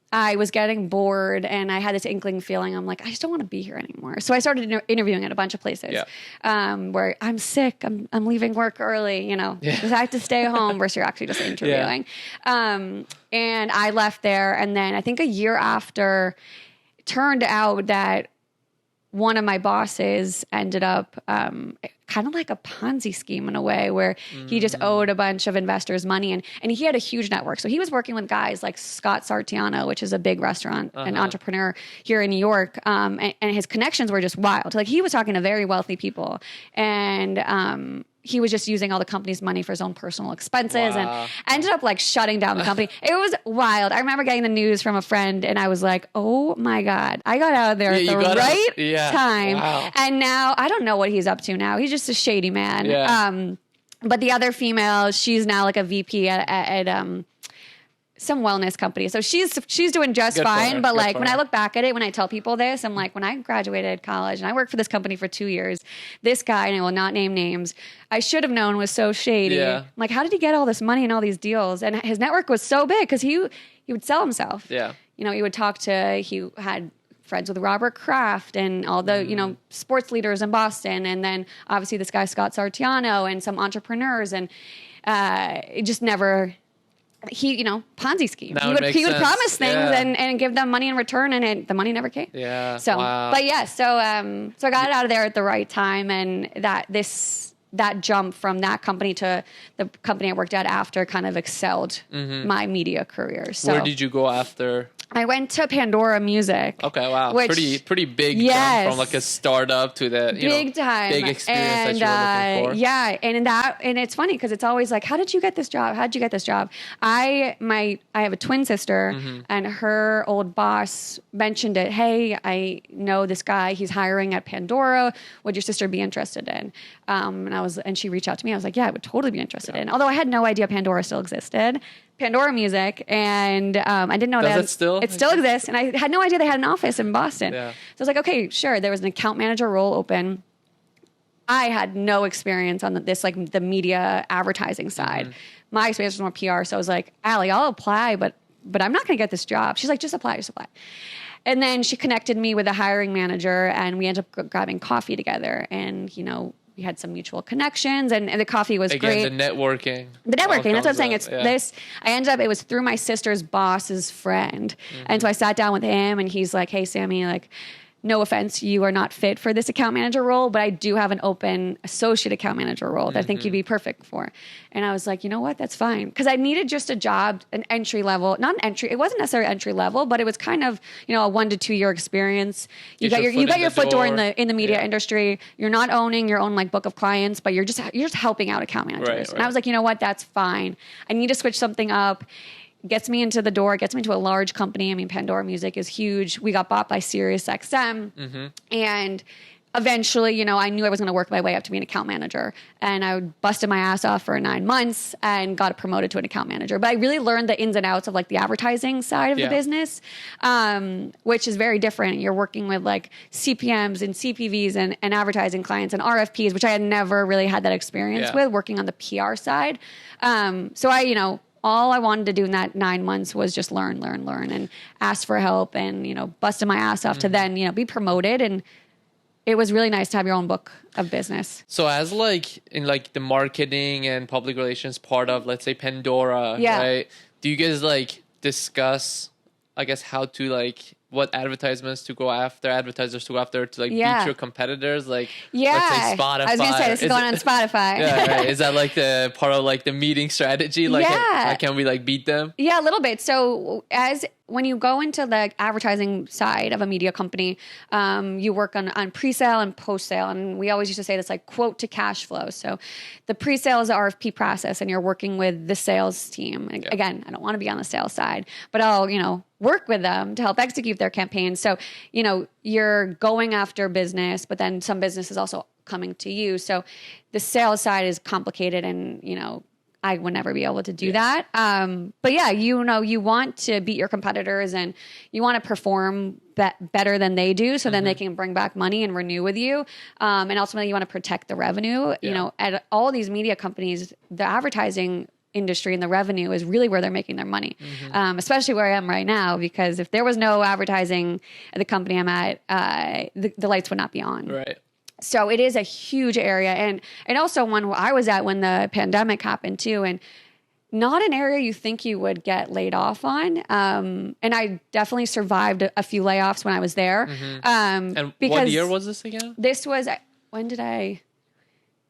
I was getting bored and I had this inkling feeling. I'm like, I just don't want to be here anymore. So I started interviewing at a bunch of places where I'm sick. I'm leaving work early, because I have to stay home versus you're actually just interviewing. And I left there. And then I think a year after, it turned out that one of my bosses ended up kind of like a Ponzi scheme in a way where he just owed a bunch of investors money and he had a huge network. So he was working with guys like Scott Sartiano, which is a big restaurant and entrepreneur here in New York. And his connections were just wild. Like he was talking to very wealthy people and, he was just using all the company's money for his own personal expenses and ended up shutting down the company. It was wild. I remember getting the news from a friend and I was like, oh my God, I got out of there at the right time. Wow. And now I don't know what he's up to now. He's just a shady man. Yeah. But the other female, she's now like a VP at some wellness company. So she's doing just fine. But when I look back at it, when I tell people this, I'm like, when I graduated college and I worked for this company for 2 years, this guy, and I will not name names, I should have known was so shady. Yeah. I'm like, how did he get all this money and all these deals? And his network was so big because he would sell himself. Yeah. He would he had friends with Robert Kraft and all the, sports leaders in Boston. And then obviously this guy, Scott Sartiano, and some entrepreneurs. And it just never... Ponzi scheme. He would promise things and give them money in return, and the money never came. Yeah. So, but yeah, so I got it out of there at the right time, and that jump from that company to the company I worked at after kind of excelled my media career. So, where did you go after? I went to Pandora Music. Okay, wow. Pretty big jump from a startup to the big time big experience that you were looking for. Yeah, and it's funny because it's always like, how did you get this job? How did you get this job? I have a twin sister and her old boss mentioned it. Hey, I know this guy, he's hiring at Pandora. Would your sister be interested in? And she reached out to me. I was like, yeah, I would totally be interested in. Although I had no idea Pandora still existed. Pandora Music, and I didn't know that it still exists, and I had no idea they had an office in Boston. Yeah. So I was like, okay, sure. There was an account manager role open. I had no experience on the media advertising side. My experience was more PR, so I was like, Allie, I'll apply, but I'm not going to get this job. She's like, just apply. And then she connected me with a hiring manager, and we ended up grabbing coffee together, and we had some mutual connections, and the coffee was great. The networking. That's what I'm saying. I ended up, it was through my sister's boss's friend. And so I sat down with him, and he's like, hey, Sammy, no offense, you are not fit for this account manager role, but I do have an open associate account manager role that I think you'd be perfect for. And I was like, you know what? That's fine. Because I needed just a job, an entry level, not an entry. It wasn't necessarily entry level, but it was kind of, a 1 to 2 year experience. You got your foot door in the media industry. You're not owning your own book of clients, but you're just helping out account managers. Right. And I was like, you know what? That's fine. I need to switch something up. Gets me into the door, gets me into a large company. I mean, Pandora Music is huge. We got bought by SiriusXM. And eventually, you know, I knew I was going to work my way up to be an account manager, and I busted my ass off for 9 months and got promoted to an account manager. But I really learned the ins and outs of like the advertising side of the business, which is very different. You're working with like CPMs and CPVs and advertising clients and RFPs, which I had never really had that experience with working on the PR side. So I, you know, all I wanted to do in that 9 months was just learn and ask for help and, you know, busting my ass off to then, you know, be promoted. And it was really nice to have your own book of business. So as like in like the marketing and public relations part of, let's say, Pandora, right? Do you guys like discuss, I guess, how to like what advertisers to go after to like beat your competitors? Like, let's say Spotify. I was going to say, this is going on Spotify. Right. Is that like the part of like the meeting strategy? Like, how can we like beat them? Yeah, a little bit. So when you go into the advertising side of a media company, you work on pre-sale and post-sale. And we always used to say this like quote to cash flow. So the pre-sale is the RFP process and you're working with the sales team. Again, I don't want to be on the sales side, but I'll, you know, work with them to help execute their campaigns. So, you know, you're going after business, but then some business is also coming to you. So the sales side is complicated and, you know, I would never be able to do that. But yeah, you know, you want to beat your competitors and you want to perform better than they do. So then they can bring back money and renew with you. And ultimately you want to protect the revenue. You know, at all these media companies, the advertising industry and the revenue is really where they're making their money, especially where I am right now, because if there was no advertising at the company I'm at, the lights would not be on. Right. So it is a huge area. And also one where I was at when the pandemic happened too, and not an area you think you would get laid off on. And I definitely survived a few layoffs when I was there. And what year was this again? This was,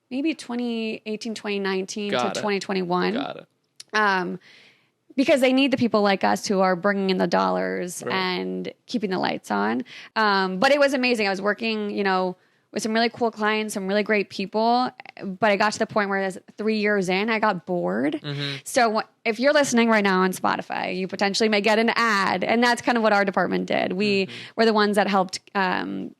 maybe 2018, 2019 to 2021. Got it. Because they need the people like us who are bringing in the dollars and keeping the lights on. But it was amazing. I was working, you know, with some really cool clients, some really great people. But I got to the point where 3 years in, I got bored. So if you're listening right now on Spotify, you potentially may get an ad. And that's kind of what our department did. We were the ones that helped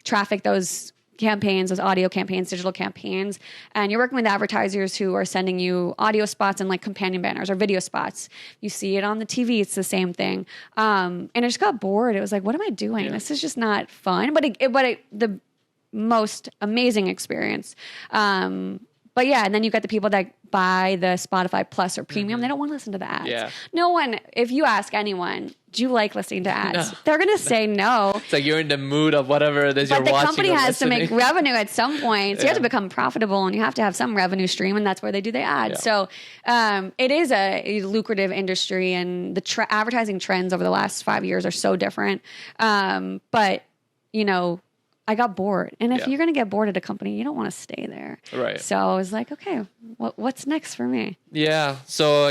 traffic those campaigns, those audio campaigns, digital campaigns. And you're working with advertisers who are sending you audio spots and like companion banners or video spots. You see it on the TV. It's the same thing. And I just got bored. It was like, what am I doing? This is just not fun. But the most amazing experience. But yeah, and then you got the people that buy the Spotify Plus or Premium. They don't want to listen to the ads. Yeah. No one, if you ask anyone, do you like listening to ads? No. They're going to say no. It's like you're in the mood of whatever it is you're watching. But the company has to make revenue at some point. So you have to become profitable and you have to have some revenue stream, and that's where they do the ads. So it is a lucrative industry, and the advertising trends over the last 5 years are so different. But, you know, I got bored. And if you're going to get bored at a company, you don't want to stay there. Right. So I was like, okay, what's next for me? Yeah. So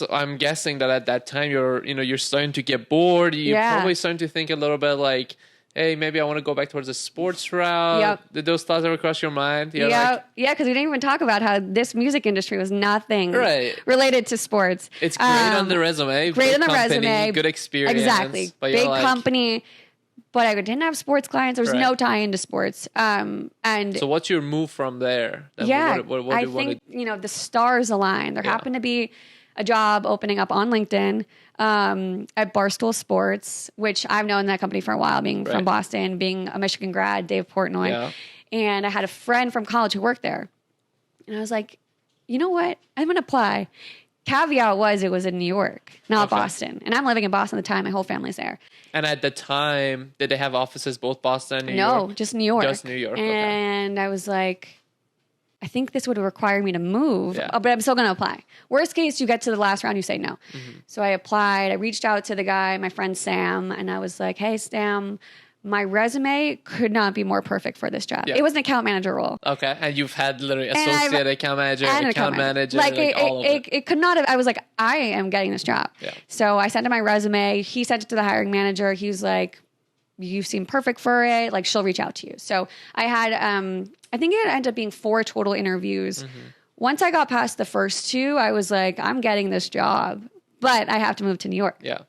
I'm guessing that at that time you're starting to get bored. You're probably starting to think a little bit like, hey, maybe I want to go back towards the sports route. Did those thoughts ever cross your mind? Yeah, because we didn't even talk about how this music industry was nothing related to sports. It's great on the resume. Great on the resume. Good experience. Exactly. Big company. But I didn't have sports clients. There was no tie into sports. And so what's your move from there? What I think, you know, the stars aligned. There happened to be a job opening up on LinkedIn at Barstool Sports, which I've known that company for a while, being from Boston, being a Michigan grad, Dave Portnoy. Yeah. And I had a friend from college who worked there. And I was like, you know what? I'm going to apply. Caveat was it was in New York, not Boston. And I'm living in Boston at the time. My whole family's there. And at the time, did they have offices both Boston and New York? No, just New York. Just New York, and I was like, I think this would require me to move, but I'm still going to apply. Worst case, you get to the last round, you say no. So I applied. I reached out to the guy, my friend Sam, and I was like, hey, Sam, my resume could not be more perfect for this job. It was an account manager role. Okay. And you've had literally associate account manager, account manager. Like all of it. It could not have, I was like, I am getting this job. Yeah. So I sent him my resume. He sent it to the hiring manager. He was like, you seem perfect for it. Like, she'll reach out to you. So I had, I think it ended up being 4 total interviews. Once I got past the first 2, I was like, I'm getting this job, but I have to move to New York. Yeah.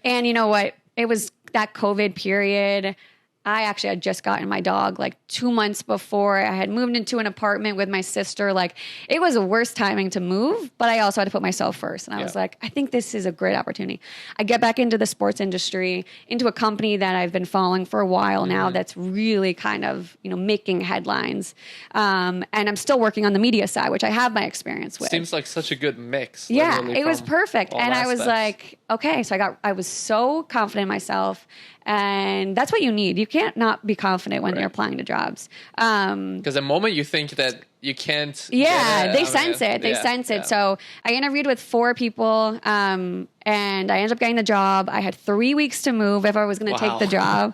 And you know what? It was that COVID period. I actually had just gotten my dog like 2 months before. I had moved into an apartment with my sister. Like, it was the worst timing to move, but I also had to put myself first. And I was like, I think this is a great opportunity. I get back into the sports industry, into a company that I've been following for a while now that's really kind of, making headlines. And I'm still working on the media side, which I have my experience with. Seems like such a good mix. Yeah, it was perfect. And I was aspects. like, okay, so I was so confident in myself. And that's what you need. You can't not be confident when you're applying to jobs. Because the moment you think that you can't. They sense it. They sense it. So I interviewed with 4 people and I ended up getting the job. I had 3 weeks to move if I was going to take the job.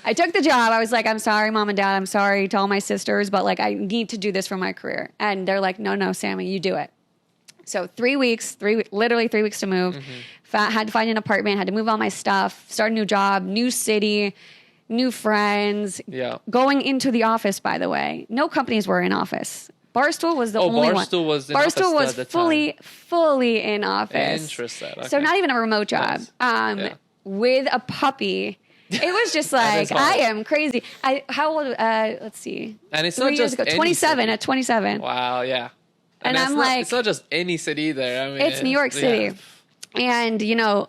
I took the job. I was like, I'm sorry, mom and dad. I'm sorry to all my sisters, but like, I need to do this for my career. And they're like, no, Sammy, you do it. So 3 weeks, literally 3 weeks to move. Had to find an apartment, had to move all my stuff, start a new job, new city, new friends. Yeah. Going into the office, by the way. No companies were in office. Barstool was the only one. Barstool was in Barstool office was fully in office. Interesting. Okay. So not even a remote job. With a puppy. It was just like, I am crazy. How old? Let's see. And it's not just 27 at 27. Wow, yeah. And I'm like, it's not just any city either. I mean, it's New York City. Yeah. And,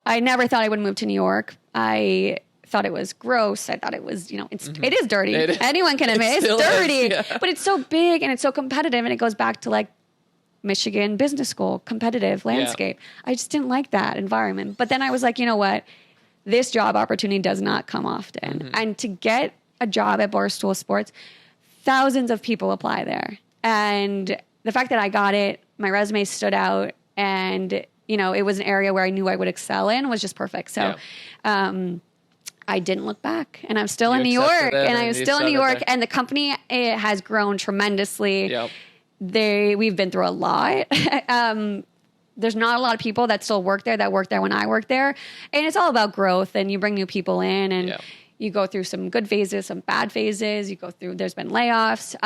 I never thought I would move to New York. I thought it was gross. I thought it was, it is dirty. Anyone can admit it's dirty, but it's so big and it's so competitive. And it goes back to like Michigan business school, competitive landscape. I just didn't like that environment. But then I was like, you know what? This job opportunity does not come often. And to get a job at Barstool Sports, thousands of people apply there. And the fact that I got it, my resume stood out, and it was an area where I knew I would excel in, was just perfect. So I didn't look back, and I'm still in New York, and I'm still in New York, and the company, it has grown tremendously. Yep. We've been through a lot. There's not a lot of people that still work there when I worked there, and it's all about growth, and you bring new people in, and you go through some good phases, some bad phases. There's been layoffs,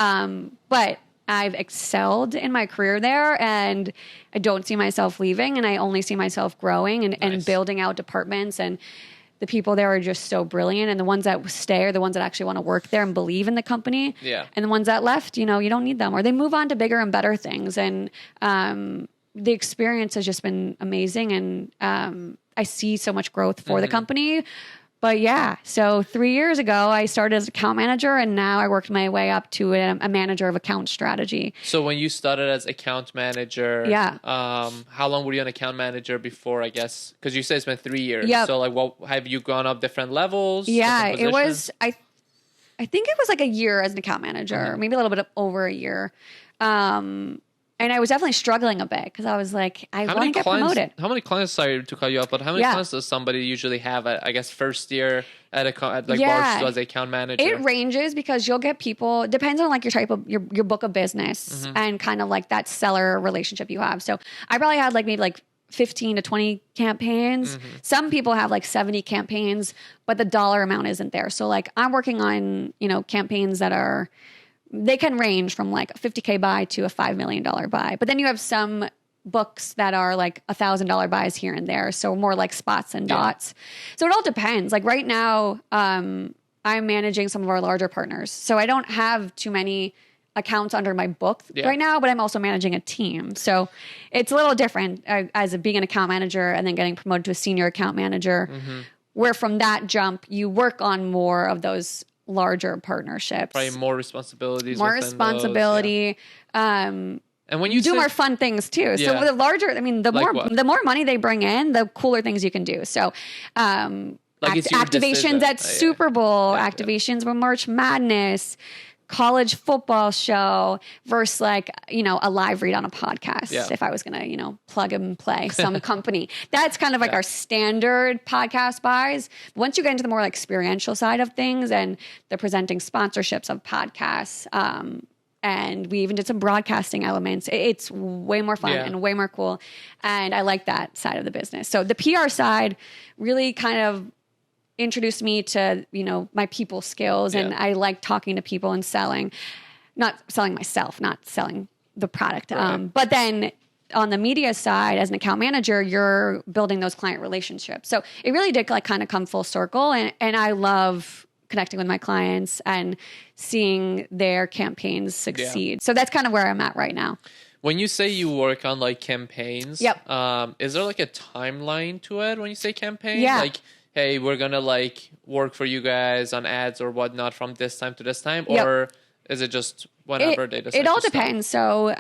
but I've excelled in my career there, and I don't see myself leaving, and I only see myself growing and building out departments. And the people there are just so brilliant, and the ones that stay are the ones that actually want to work there and believe in the company. Yeah. And the ones that left, you don't need them, or they move on to bigger and better things. And the experience has just been amazing, and I see so much growth for the company. But so 3 years ago, I started as account manager, and now I worked my way up to a manager of account strategy. So when you started as account manager, how long were you an account manager before, I guess? Because you said it's been 3 years. Yep. So what have you gone up different levels? Yeah, it was, I think it was like a year as an account manager, maybe a little bit over a year. And I was definitely struggling a bit because I was like, I want to get promoted. How many clients, sorry to cut you off, but how many clients does somebody usually have at, I guess, first year at Barstool as an account manager? It ranges because you'll get people, depends on like your type of, your book of business and kind of like that seller relationship you have. So I probably had maybe 15 to 20 campaigns. Some people have 70 campaigns, but the dollar amount isn't there. So I'm working on, campaigns that are, they can range from a $50K buy to a $5 million buy. But then you have some books that are $1,000 buys here and there. So more like spots and dots. So it all depends. Right now, I'm managing some of our larger partners. So I don't have too many accounts under my book right now, but I'm also managing a team. So it's a little different as being an account manager and then getting promoted to a senior account manager, where from that jump, you work on more of those larger partnerships. Probably more responsibilities. More responsibility. And when you do more fun things too. So the larger, the more money they bring in, the cooler things you can do. So activations at Super Bowl, activations with March Madness, college football show versus a live read on a podcast. If I was going to, plug and play some company, that's kind of our standard podcast buys. Once you get into the more experiential side of things and the presenting sponsorships of podcasts, and we even did some broadcasting elements, it's way more fun and way more cool. And I like that side of the business. So the PR side really kind of introduced me to, my people skills. And I like talking to people and not selling myself, not selling the product. Right. But then on the media side, as an account manager, you're building those client relationships. So it really did kind of come full circle. And I love connecting with my clients and seeing their campaigns succeed. So that's kind of where I'm at right now. When you say you work on like campaigns, yep. Is there like a timeline to it when you say campaign? Yeah. Like, hey, we're going to like work for you guys on ads or whatnot from this time to this time? Yep. Or is it just whenever they decide? It all to depends. So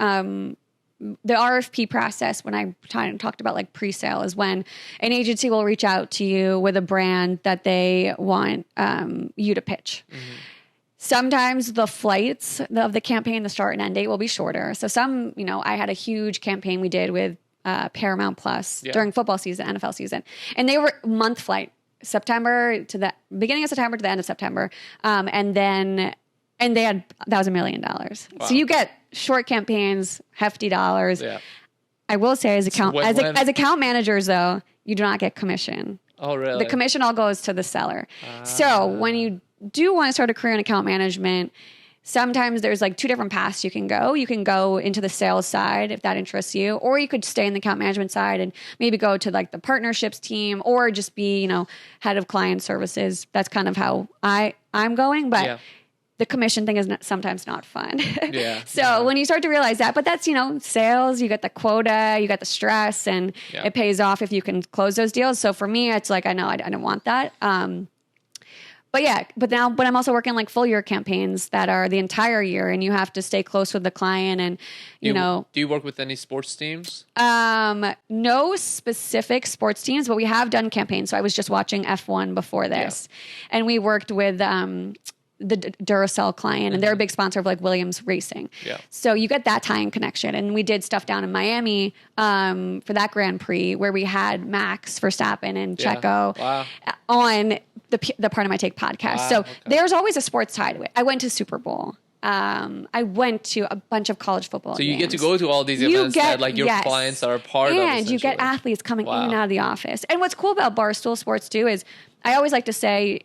the RFP process, when I talked about like pre-sale, is when an agency will reach out to you with a brand that they want you to pitch. Mm-hmm. Sometimes the flights of the campaign, the start and end date will be shorter. So some, I had a huge campaign we did with Paramount Plus during football season, NFL season, and they were month flight, September to the beginning of September to the end of September. And that was $1 million. Wow. So you get short campaigns, hefty dollars. Yeah. I will say as account managers though, you do not get commission. Oh, really? The commission all goes to the seller. So when you do want to start a career in account management, sometimes there's like two different paths you can go. You can go into the sales side if that interests you, or you could stay in the account management side and maybe go to like the partnerships team, or just be, head of client services. That's kind of how I'm going, but the commission thing is sometimes not fun. So when you start to realize that, but that's, sales, you get the quota, you get the stress, and it pays off if you can close those deals. So for me, it's like, I know I don't want that. But I'm also working like full year campaigns that are the entire year, and you have to stay close with the client. And do you work with any sports teams? No specific sports teams, but we have done campaigns. So I was just watching F1 before this, and we worked with the Duracell client, and they're a big sponsor of like Williams Racing. Yeah. So you get that tie-in connection, and we did stuff down in Miami for that Grand Prix where we had Max Verstappen and Checo on the Part of My Take podcast. So there's always a sports tie to it. I went to Super Bowl. I went to a bunch of college football games. You get to go to all these events that like your clients are a part of. And you get athletes coming in and out of the office. And what's cool about Barstool Sports too is I always like to say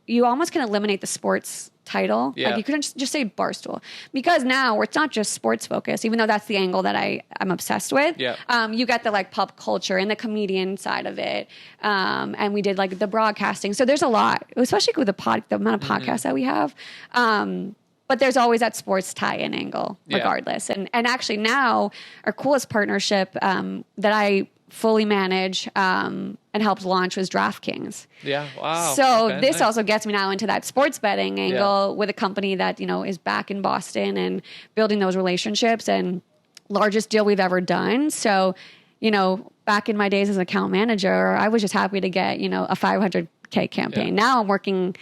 you almost can eliminate the sports title. Yeah. Like you couldn't just say Barstool, because now it's not just sports focused, even though that's the angle that I'm obsessed with. Yeah. You got the like pop culture and the comedian side of it. And we did like the broadcasting. So there's a lot, especially with the amount of podcasts that we have. But there's always that sports tie-in angle regardless. And actually now our coolest partnership that I fully manage and helped launch was DraftKings. Yeah, wow. So this also gets me now into that sports betting angle with a company that, is back in Boston and building those relationships, and largest deal we've ever done. So, back in my days as an account manager, I was just happy to get, a 500K campaign. Yeah. Now I'm working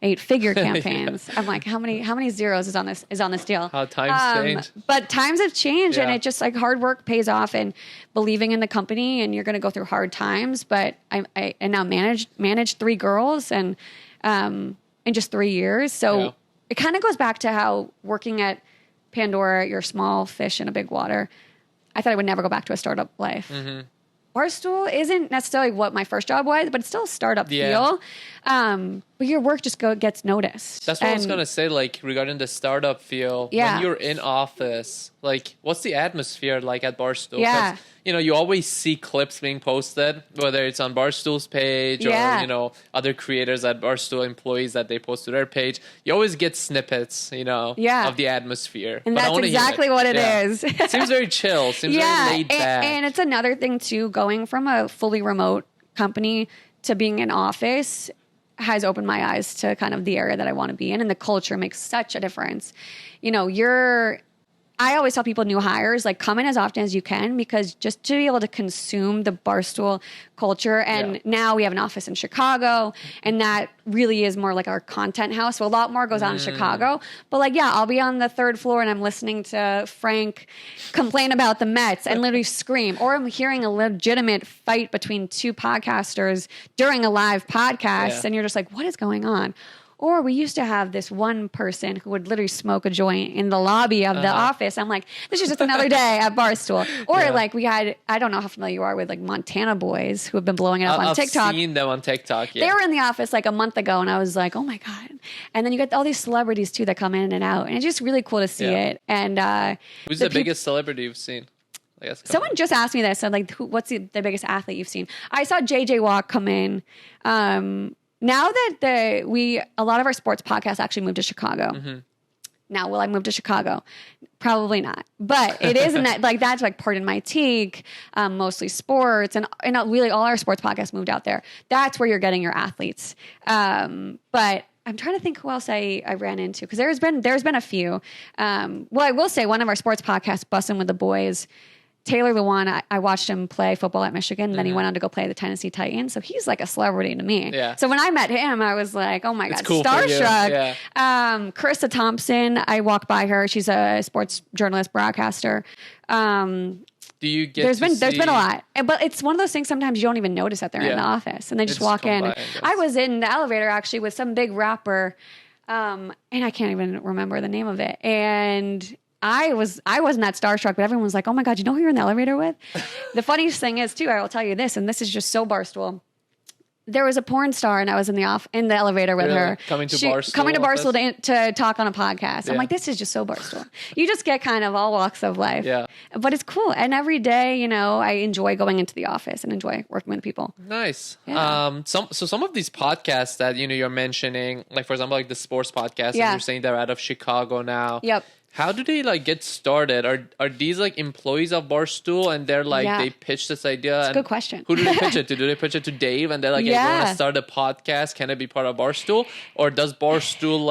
8-figure campaigns. I'm like, how many zeros is on this deal? How times change. But times have changed, and it just like hard work pays off, and believing in the company, and you're going to go through hard times. But I now manage 3 girls and in just 3 years. So it kind of goes back to how working at Pandora, you're a small fish in a big water. I thought I would never go back to a startup life. Mm-hmm. Barstool isn't necessarily what my first job was, but it's still a startup feel. But your work just gets noticed. That's what I was going to say, like, regarding the startup feel. Yeah. When you're in office, like, what's the atmosphere like at Barstool? Yeah. You always see clips being posted, whether it's on Barstool's page or, other creators at Barstool, employees that they post to their page. You always get snippets, of the atmosphere. And that's exactly what it is. Seems very chill. Seems very laid back. And it's another thing, too, going from a fully remote company to being in office has opened my eyes to kind of the area that I want to be in, and the culture makes such a difference. I always tell people, new hires, like, come in as often as you can, because just to be able to consume the Barstool culture. And now we have an office in Chicago, and that really is more like our content house. So a lot more goes on in Chicago. But I'll be on the 3rd floor and I'm listening to Frank complain about the Mets and literally scream. Or I'm hearing a legitimate fight between 2 podcasters during a live podcast. And you're just like, what is going on? Or we used to have this one person who would literally smoke a joint in the lobby of the office. I'm like, this is just another day at Barstool. Or we had, I don't know how familiar you are with like Montana boys who have been blowing it up on TikTok. I've seen them on TikTok, They were in the office like a month ago, and I was like, oh my God. And then you get all these celebrities too that come in and out. And it's just really cool to see it. And who's the biggest celebrity you've seen? Someone just asked me this. I'm like, what's the biggest athlete you've seen? I saw JJ Watt come in. now that a lot of our sports podcasts actually moved to Chicago. Mm-hmm. Now, will I move to Chicago? Probably not. But it is in that, like, that's like Pardon My Take, mostly sports, and really all our sports podcasts moved out there. That's where you're getting your athletes. But I'm trying to think who else I ran into, because there's been a few. Well, I will say one of our sports podcasts, Bussin' with the Boys, Taylor Lewan, I watched him play football at Michigan, and then he went on to go play the Tennessee Titans. So he's like a celebrity to me. Yeah. So when I met him, I was like, oh my God, cool starstruck. Yeah. Carissa Thompson, I walk by her. She's a sports journalist, broadcaster. Do you get there's been a lot, but it's one of those things sometimes you don't even notice that they're in the office and they just walk in. I was in the elevator actually with some big rapper, and I can't even remember the name of it. And I wasn't that starstruck, but everyone was like, oh my God, you know who you're in the elevator with? The funniest thing is too, I will tell you this, and this is just so Barstool. There was a porn star, and I was in the elevator with her. Coming to Barstool to talk on a podcast. Yeah. I'm like, this is just so Barstool. You just get kind of all walks of life. Yeah. But it's cool. And every day, I enjoy going into the office and enjoy working with people. Nice. Yeah. Some of these podcasts that, you're mentioning, like, for example, like the sports podcast, and you're saying they're out of Chicago now. Yep. How do they get started? Are these employees of Barstool, and they're they pitch this idea? That's a good question. Who do they pitch it to? Do they pitch it to Dave, and they're like, hey, we want to start a podcast. Can it be part of Barstool? Or does Barstool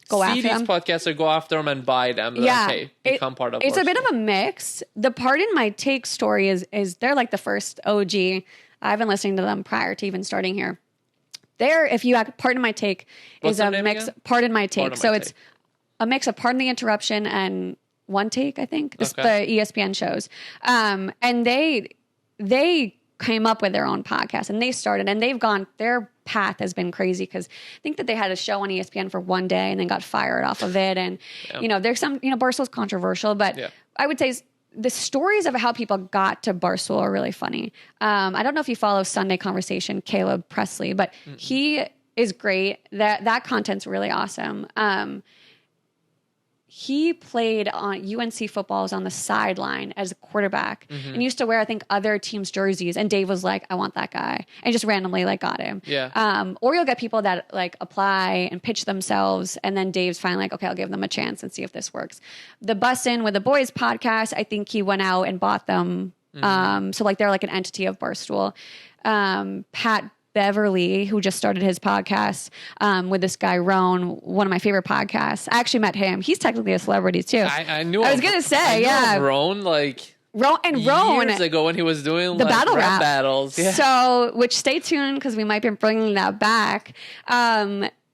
go see these podcasts or go after them and buy them? Yeah. Hey, become part of Barstool. It's a bit of a mix. The Pardon My Take story is they're like the first OG. I've been listening to them prior to even starting here. If you have Pardon My Take is a mix. Again? Pardon My Take. It's a mix of Pardon the Interruption and One Take, I think. The ESPN shows. And they came up with their own podcast, and they started, and their path has been crazy, because I think that they had a show on ESPN for one day and then got fired off of it. And, there's some, Barstool's controversial, but I would say the stories of how people got to Barstool are really funny. I don't know if you follow Sunday Conversation, Caleb Presley, but he is great. That content's really awesome. He played on UNC footballs on the sideline as a quarterback and used to wear, I think, other teams' jerseys. And Dave was like, I want that guy. And just randomly got him. Yeah. Or you'll get people that apply and pitch themselves. And then Dave's finally like, okay, I'll give them a chance and see if this works. The Bussin' with the Boys podcast, I think he went out and bought them. So they're like an entity of Barstool. Pat Beverly, who just started his podcast with this guy, Roan, one of my favorite podcasts. I actually met him. He's technically a celebrity too. I knew. I was going to say, Roan, Roan years ago when he was doing the battle rap battles. Yeah. So, which stay tuned, because we might be bringing that back.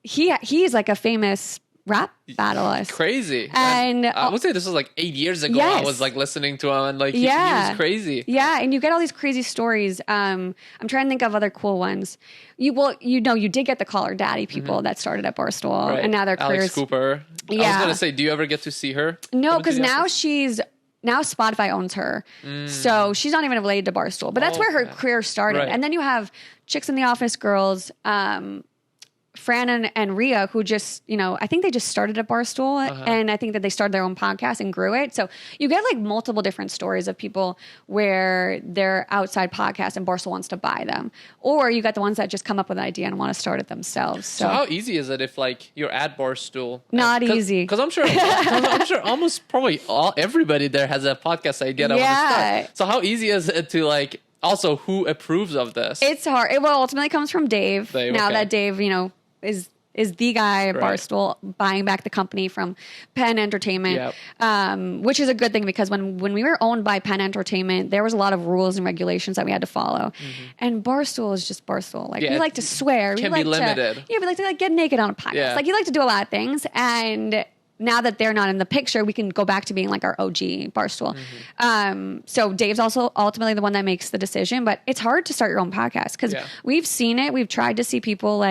He's like a famous rap battlist. Crazy. And I would say this was 8 years ago. Yes. I was listening to him, and he was crazy. Yeah, and you get all these crazy stories. I'm trying to think of other cool ones. You did get the Caller Daddy people that started at Barstool, and now their careers. Alex Cooper. Yeah. I was gonna say, do you ever get to see her? No, because now Spotify owns her. So she's not even related to Barstool. But that's where her career started. Right. And then you have Chicks in the Office girls, Fran and Rhea, who just, I think they just started at Barstool, and I think that they started their own podcast and grew it. So you get multiple different stories of people where they're outside podcasts and Barstool wants to buy them. Or you got the ones that just come up with an idea and want to start it themselves. So how easy is it if you're at Barstool? Not easy. Because I'm sure almost probably everybody there has a podcast idea that want to start. So how easy is it to also who approves of this? It's hard. It ultimately comes from Dave. Now that Dave, is the guy at Barstool buying back the company from Penn Entertainment, which is a good thing, because when we were owned by Penn Entertainment, there was a lot of rules and regulations that we had to follow. And Barstool is just Barstool. We like to swear. Can be limited. We like to get naked on a podcast. Yeah. You like to do a lot of things. And now that they're not in the picture, we can go back to being our OG Barstool. So Dave's also ultimately the one that makes the decision, but it's hard to start your own podcast, because we've seen it. We've tried to see people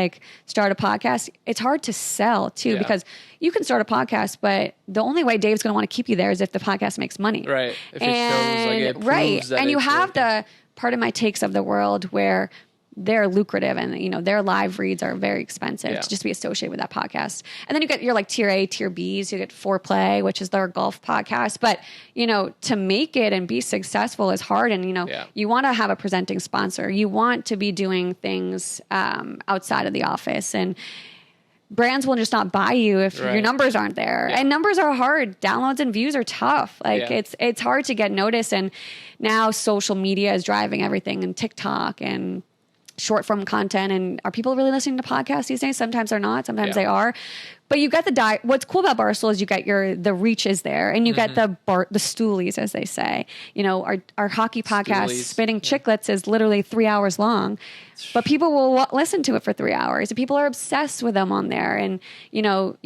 start a podcast. It's hard to sell too, because you can start a podcast, but the only way Dave's going to want to keep you there is if the podcast makes money. Right. If it shows it proves that and you have working. the Pardon My Takes of the world where they're lucrative, and their live reads are very expensive to just be associated with that podcast. And then you get your like tier A, tier Bs. You get Foreplay, which is their golf podcast. But to make it and be successful is hard. And you want to have a presenting sponsor. You want to be doing things outside of the office, and brands will just not buy you if your numbers aren't there. And numbers are hard. Downloads and views are tough. Like it's hard to get noticed. And now social media is driving everything, and TikTok and short form content. And are people really listening to podcasts these days? Sometimes they're not. Sometimes they are. But you get what's cool about Barstool is you get the reach is there, and you get the stoolies, as they say. Our hockey podcast, Spitting Chicklets, is literally 3 hours long, but people will listen to it for 3 hours. And people are obsessed with them on there, and you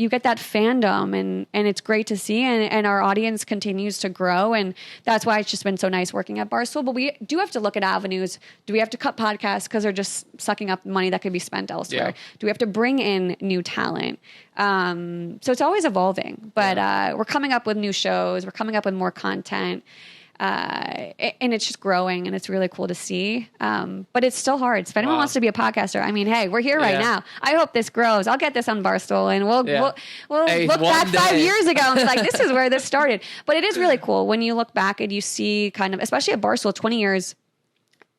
get that fandom, and it's great to see. And our audience continues to grow, and that's why it's just been so nice working at Barstool. But we do have to look at avenues. Do we have to cut podcasts because they're just sucking up money that could be spent elsewhere? Do we have to bring in new talent? So it's always evolving, but we're coming up with new shows. We're coming up with more content, and it's just growing, and it's really cool to see. But it's still hard. So if anyone wants to be a podcaster, I mean, hey, we're here right now. I hope this grows. I'll get this on Barstool, and we'll look back 5 years ago and be like, this is where this started. But it is really cool when you look back and you see kind of, especially at Barstool, 20 years.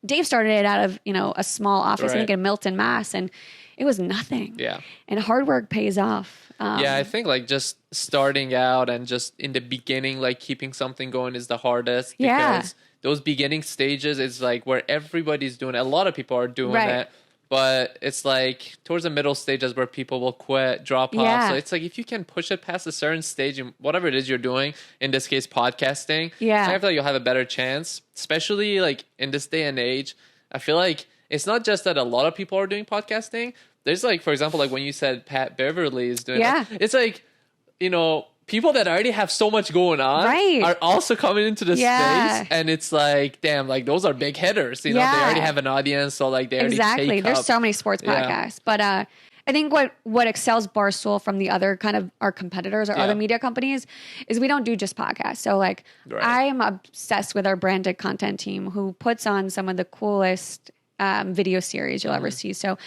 Dave started it out of a small office, I think in Milton, Mass, and it was nothing. Yeah. And hard work pays off. I think like just starting out and just in the beginning, like keeping something going is the hardest, because those beginning stages is like where everybody's doing it. A lot of people are doing it, but it's like towards the middle stages where people will quit, drop off. So it's like if you can push it past a certain stage in whatever it is you're doing, in this case, podcasting, I feel like you'll have a better chance, especially like in this day and age. I feel like it's not just that a lot of people are doing podcasting. There's like, for example, like when you said Pat Beverly is doing it, it's like, people that already have so much going on are also coming into the space. And it's like, damn, like those are big hitters. They already have an audience. So like they already take There's up. so many sports podcasts. But I think what excels Barstool from the other kind of our competitors or other media companies is we don't do just podcasts. So like I am obsessed with our branded content team, who puts on some of the coolest video series you'll ever see. So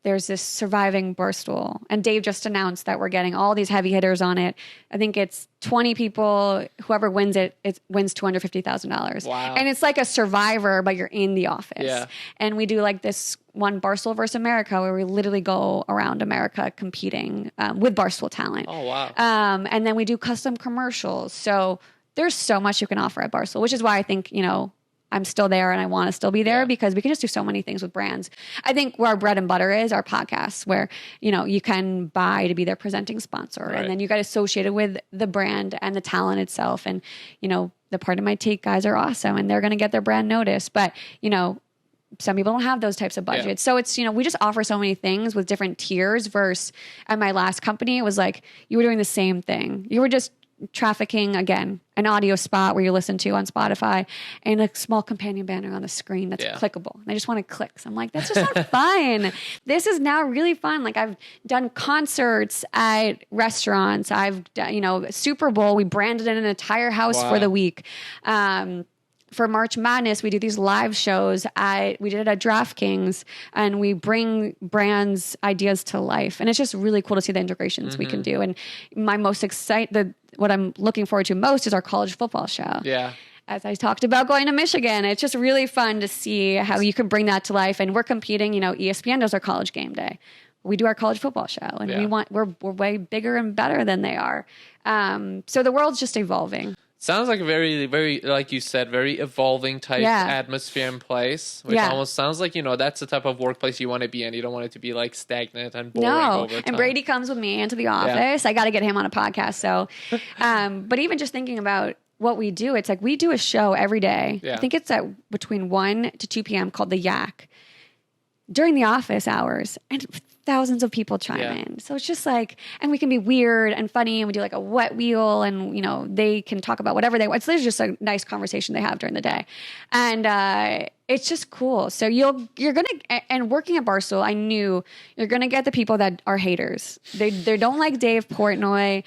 there's this Surviving Barstool, and Dave just announced that we're getting all these heavy hitters on it. I think it's 20 people. Whoever wins it wins $250,000. Wow. And it's like a Survivor, but you're in the office. Yeah. And we do like this one, Barstool versus America, where we literally go around America competing with Barstool talent. Oh, wow. And then we do custom commercials. So there's so much you can offer at Barstool, which is why I think, I'm still there and I want to still be there, because we can just do so many things with brands. I think where our bread and butter is our podcasts, where, you can buy to be their presenting sponsor, and then you get associated with the brand and the talent itself. And, the Part of My Take guys are awesome, and they're going to get their brand noticed. But, some people don't have those types of budgets. Yeah. So it's, we just offer so many things with different tiers versus at my last company, it was like, you were doing the same thing. You were just trafficking, again, an audio spot where you listen to on Spotify, and a small companion banner on the screen that's clickable. And I just want to click. So I'm like, that's just not fun. This is now really fun. Like I've done concerts at restaurants. I've done, Super Bowl, we branded an entire house for the week. For March Madness, we do these live shows. We did it at DraftKings, and we bring brands' ideas to life. And it's just really cool to see the integrations we can do. And my most what I'm looking forward to most is our college football show. Yeah. As I talked about going to Michigan, it's just really fun to see how you can bring that to life. And we're competing, ESPN does our college game day. We do our college football show, and we're way bigger and better than they are. So the world's just evolving. Sounds like a very, very, like you said, very evolving type atmosphere and place, which almost sounds like, that's the type of workplace you want to be in. You don't want it to be like stagnant and boring over time. And Brady comes with me into the office. I got to get him on a podcast. So, but even just thinking about what we do, it's like we do a show every day. I think it's at between 1 to 2 p.m. called The Yak during the office hours. And thousands of people chime in. So it's just like, and we can be weird and funny, and we do like a wet wheel, and, they can talk about whatever they want. So there's just a nice conversation they have during the day. And it's just cool. So you're going to, and working at Barstool, I knew you're going to get the people that are haters. They don't like Dave Portnoy.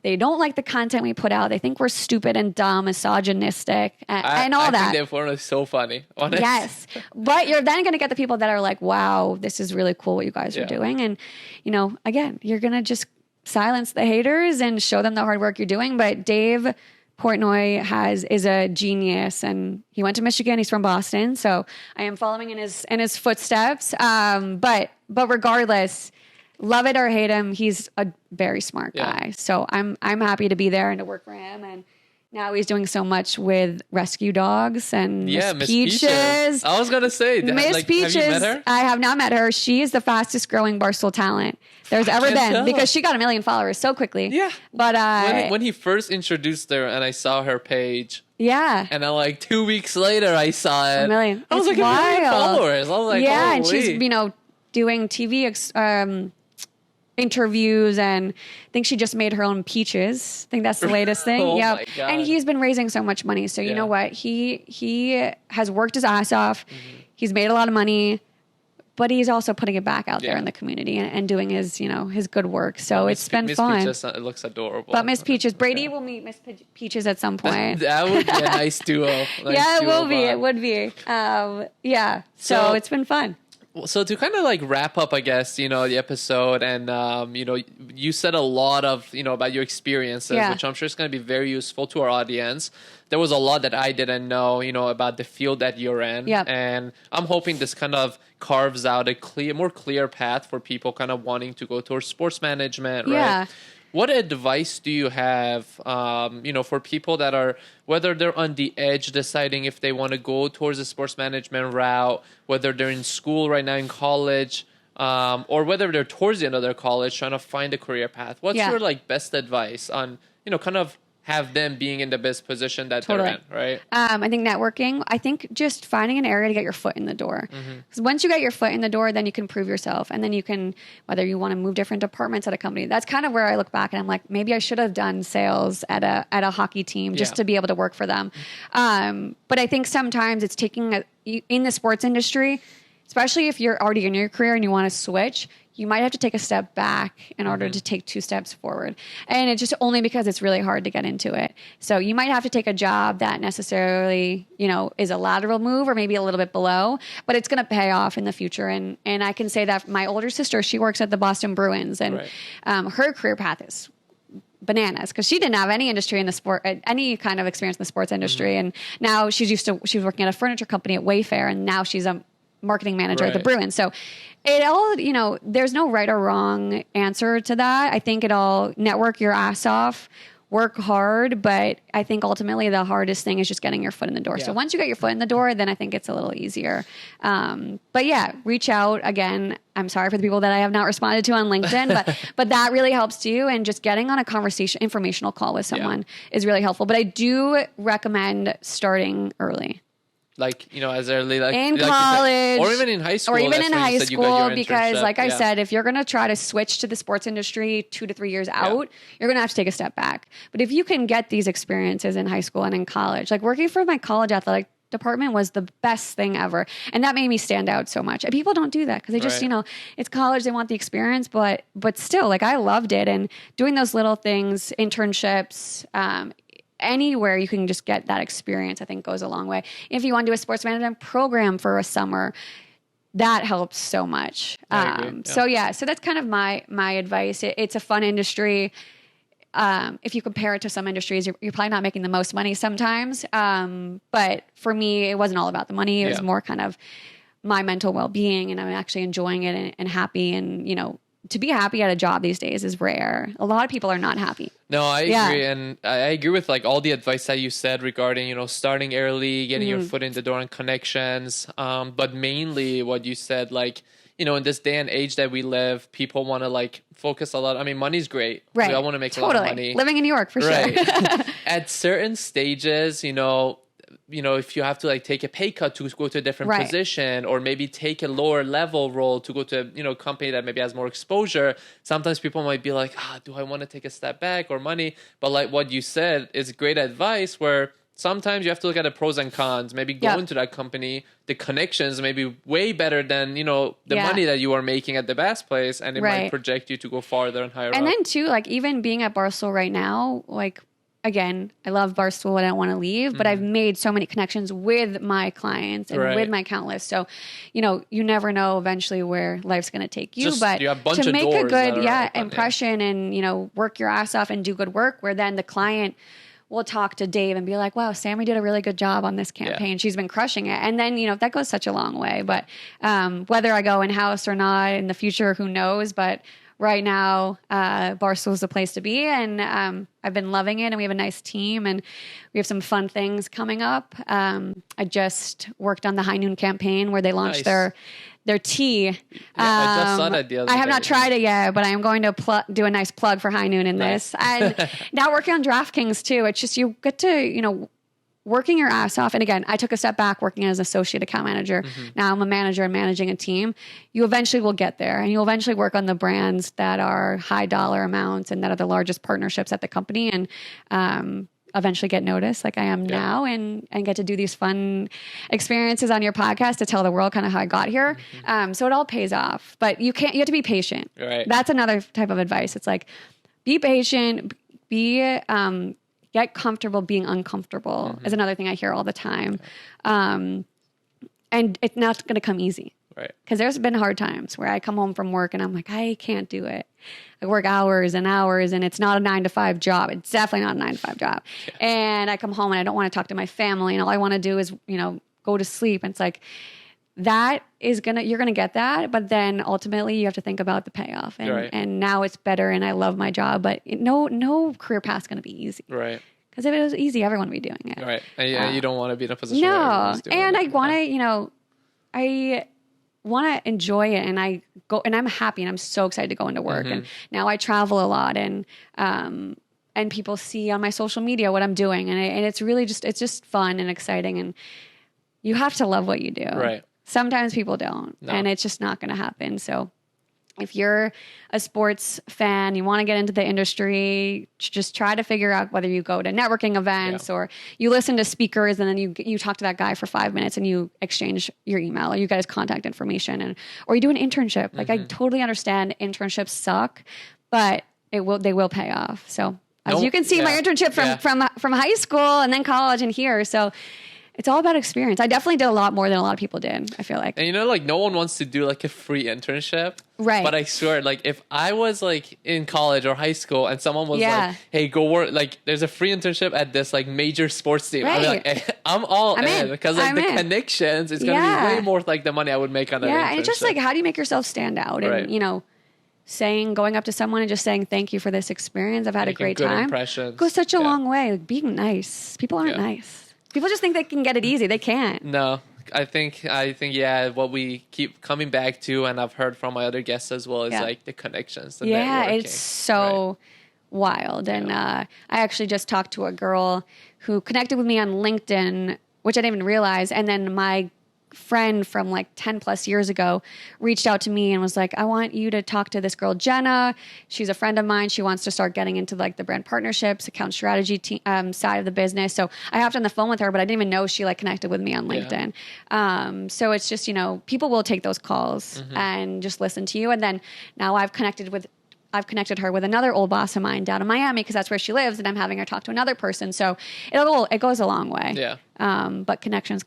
They don't like the content we put out. They think we're stupid and dumb, misogynistic, and all that. I think the forum is so funny, honestly. Yes. But you're then going to get the people that are like, wow, this is really cool what you guys are doing. And, you know, again, you're going to just silence the haters and show them the hard work you're doing. But Dave Portnoy is a genius, and he went to Michigan. He's from Boston. So I am following in his footsteps. But regardless, love it or hate him, he's a very smart guy. So I'm happy to be there and to work for him. And now he's doing so much with rescue dogs and Miss Peaches. I was gonna say, Miss Peaches. Have you met her? I have not met her. She is the fastest growing Barstool talent there's ever been because she got 1 million followers so quickly. Yeah. But when he first introduced her and I saw her page. Yeah. And then like 2 weeks later I saw it. 1 million. I was like, 1 million followers. I was like, yeah, holy. And she's, you know, doing TV interviews, and I think she just made her own peaches. I think that's the latest thing. My God. And he's been raising so much money. So you know what? He has worked his ass off. Mm-hmm. He's made a lot of money, but he's also putting it back out there in the community and doing his, you know, his good work. So it's been fun. Peaches, it looks adorable. But Miss Peaches, Brady will meet Miss Peaches at some point. That would be a nice duo. It will be. It would be. So it's been fun. So to kind of like wrap up, I guess, you know, the episode, and, you know, you said a lot of, you know, about your experiences, which I'm sure is going to be very useful to our audience. There was a lot that I didn't know, you know, about the field that you're in. Yep. And I'm hoping this kind of carves out a more clear path for people kind of wanting to go towards sports management, right? What advice do you have, you know, for people that are, whether they're on the edge deciding if they want to go towards the sports management route, whether they're in school right now in college, or whether they're towards the end of their college trying to find a career path? What's your like best advice on, you know, kind of have them being in the best position that they're in, right? I think networking. I think just finding an area to get your foot in the door. Because once you get your foot in the door, then you can prove yourself. And then you can, whether you want to move different departments at a company, that's kind of where I look back and I'm like, maybe I should have done sales at a hockey team just to be able to work for them. But I think sometimes it's in the sports industry, especially if you're already in your career and you want to switch, you might have to take a step back in order to take 2 steps forward. And it's just only because it's really hard to get into it. So you might have to take a job that necessarily, you know, is a lateral move or maybe a little bit below, but it's going to pay off in the future. And I can say that my older sister, she works at the Boston Bruins, and her career path is bananas because she didn't have any industry in the sport, any kind of experience in the sports industry. And now she was working at a furniture company at Wayfair, and now she's a marketing manager at the Bruins. So it all, you know, there's no right or wrong answer to that. I think it all network your ass off, work hard, but I think ultimately the hardest thing is just getting your foot in the door. So once you get your foot in the door, then I think it's a little easier. But yeah, reach out. Again, I'm sorry for the people that I have not responded to on LinkedIn, but that really helps too. And just getting on a informational call with someone is really helpful. But I do recommend starting early. Like, you know, as early, like in college, or even in high school, because like I said, if you're going to try to switch to the sports industry 2 to 3 years out, you're going to have to take a step back. But if you can get these experiences in high school and in college, like working for my college athletic department was the best thing ever. And that made me stand out so much. And people don't do that because they just, you know, it's college, they want the experience, but still, like I loved it. And doing those little things, internships, anywhere you can just get that experience, I think goes a long way. If you want to do a sports management program for a summer, that helps so much. So that's kind of my advice. It's a fun industry. If you compare it to some industries, you're probably not making the most money sometimes. But for me, it wasn't all about the money. It was more kind of my mental well-being, and I'm actually enjoying it and happy. And, you know, to be happy at a job these days is rare. A lot of people are not happy. No, I agree. And I agree with like all the advice that you said regarding, you know, starting early, getting your foot in the door and connections. But mainly what you said, like, you know, in this day and age that we live, people want to like focus a lot. I mean, money's great. Right. We all want to make a lot of money. Living in New York for sure. At certain stages, you know, if you have to like take a pay cut to go to a different position, or maybe take a lower level role to go to, you know, a company that maybe has more exposure, sometimes people might be like, do I want to take a step back or money? But like what you said is great advice where sometimes you have to look at the pros and cons. Maybe go into that company, the connections may be way better than, you know, the money that you are making at the best place, and it might project you to go farther and higher up. And then too, like even being at Barstool right now, like again, I love Barstool and I don't want to leave, but I've made so many connections with my clients and with my account list. So, you know, you never know eventually where life's going to take you, but to make a good impression and, you know, work your ass off and do good work, where then the client will talk to Dave and be like, wow, Sammy did a really good job on this campaign. She's been crushing it. And then, you know, that goes such a long way. But whether I go in-house or not in the future, who knows? But right now, Barstool is the place to be. And I've been loving it. And we have a nice team. And we have some fun things coming up. I just worked on the High Noon campaign where they launched their tea. I just saw that the other day. I have not tried it yet, but I am going to do a nice plug for High Noon in this. And now working on DraftKings too. It's just you get to, you know, working your ass off. And again, I took a step back working as an associate account manager. Now I'm a manager and managing a team. You eventually will get there, and you'll eventually work on the brands that are high dollar amounts and that are the largest partnerships at the company, and eventually get noticed like I am now, and get to do these fun experiences on your podcast to tell the world kind of how I got here. So it all pays off, but you have to be patient. Right. That's another type of advice. It's like, be patient, get comfortable being uncomfortable is another thing I hear all the time. And it's not going to come easy. Right. Because there's been hard times where I come home from work and I'm like, I can't do it. I work hours and hours, and it's not a 9-to-5 job. It's definitely not a 9-to-5 job. Yeah. And I come home and I don't want to talk to my family, and all I want to do is, you know, go to sleep. And it's like, you're going to get that. But then ultimately you have to think about the payoff. And, and now it's better and I love my job, but no career path's going to be easy. Right. Because if it was easy, everyone would be doing it. Right. And you don't want to be in a position where everyone's doing it. And I want to, you know, I want to enjoy it, and I go, and I'm happy, and I'm so excited to go into work. And now I travel a lot, and people see on my social media what I'm doing. And it's really it's just fun and exciting. And you have to love what you do. Right. Sometimes people don't, and it's just not going to happen. So if you're a sports fan, you want to get into the industry, just try to figure out whether you go to networking events or you listen to speakers, and then you talk to that guy for 5 minutes and you exchange your email, or you guys contact information, or you do an internship. Like, I totally understand internships suck, but they will pay off. So as you can see, my internship from high school and then college and here. So it's all about experience. I definitely did a lot more than a lot of people did, I feel like. And you know, like, no one wants to do like a free internship. Right. But I swear, like, if I was like in college or high school and someone was like, hey, go work, like, there's a free internship at this like major sports team. I'd be like, hey, I'm all in. Because like connections, it's going to be way more like the money I would make on an internship. Yeah, and it's just like, how do you make yourself stand out? And, you know, going up to someone and just saying, thank you for this experience. I've had a great time. Goes such a long way. Like, being nice. People aren't nice. People just think they can get it easy. They can't. No, I think, what we keep coming back to, and I've heard from my other guests as well, is like the connections. The networking. It's so wild. And I actually just talked to a girl who connected with me on LinkedIn, which I didn't even realize. And then my friend from like 10 plus years ago reached out to me and was like, I want you to talk to this girl, Jenna. She's a friend of mine. She wants to start getting into like the brand partnerships, account strategy side of the business. So I hopped on the phone with her, but I didn't even know she like connected with me on LinkedIn. So it's just, you know, people will take those calls and just listen to you. And then now I've connected her with another old boss of mine down in Miami, because that's where she lives, and I'm having her talk to another person. So it goes a long way. Yeah. But connections.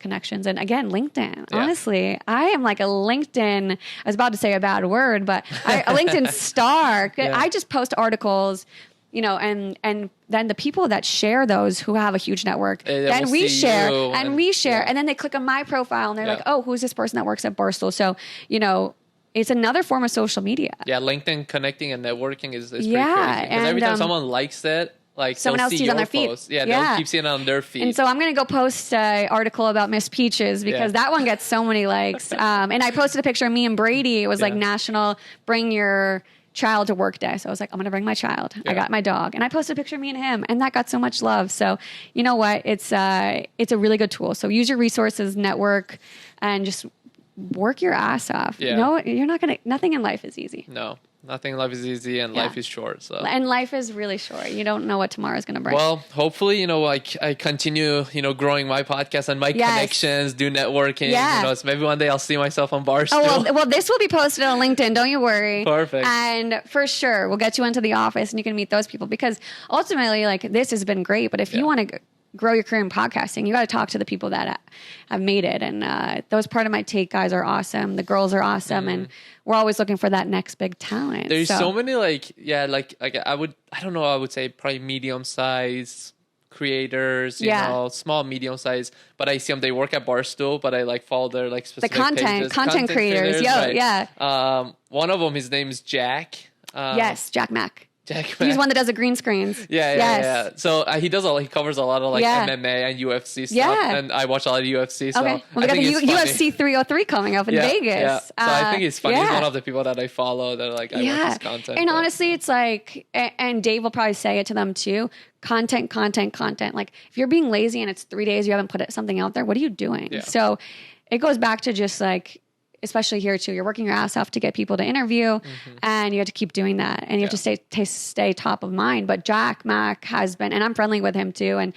And again, LinkedIn. Yeah. Honestly, I am like a LinkedIn, I was about to say a bad word, but a LinkedIn star. Yeah. I just post articles, you know, and then the people that share those who have a huge network, then we share and we share. And then they click on my profile and they're like, oh, who's this person that works at Barstool? So, you know, it's another form of social media. Yeah, LinkedIn connecting and networking is pretty crazy. Because every time someone likes it, like, someone else sees on their feed. Yeah, they'll keep seeing it on their feed. And so I'm going to go post an article about Miss Peaches, because that one gets so many likes. And I posted a picture of me and Brady. It was like National Bring Your Child to Work Day. So I was like, I'm going to bring my child. I got my dog. And I posted a picture of me and him, and that got so much love. So you know what? It's a really good tool. So use your resources, network, and just work your ass off. Yeah. No, nothing in life is easy. No, nothing in life is easy, and life is short. So, and life is really short. You don't know what tomorrow is going to bring. Well, hopefully, I continue, growing my podcast and my connections, do networking. Yeah. So maybe one day I'll see myself on Barstool. Oh, well, this will be posted on LinkedIn. Don't you worry. Perfect. And for sure, we'll get you into the office and you can meet those people, because ultimately, like, this has been great. But if you want to grow your career in podcasting, you got to talk to the people that have made it. And those Part of My Take guys are awesome. The girls are awesome. And we're always looking for that next big talent. There's so many I would say probably medium-sized creators, small, medium-sized, but I see them, they work at Barstool, but I follow their specific pages. Content creators. Right? Yeah. One of them, his name's Jack. Yes, Jack Mack. Jack Mack. He's one that does the green screens. Yeah. So he covers a lot of MMA and UFC stuff. Yeah. And I watch a lot of UFC. So okay. Well, we got the UFC 303 coming up in Vegas. Yeah. So I think he's funny. He's one of the people that I follow that I watch his content. And honestly, it's and Dave will probably say it to them too. Content. Like, if you're being lazy and it's 3 days you haven't put something out there, what are you doing? Yeah. So it goes back to just especially here too, you're working your ass off to get people to interview, and you have to keep doing that, and you have to stay top of mind. But Jack Mack has been, and I'm friendly with him too, and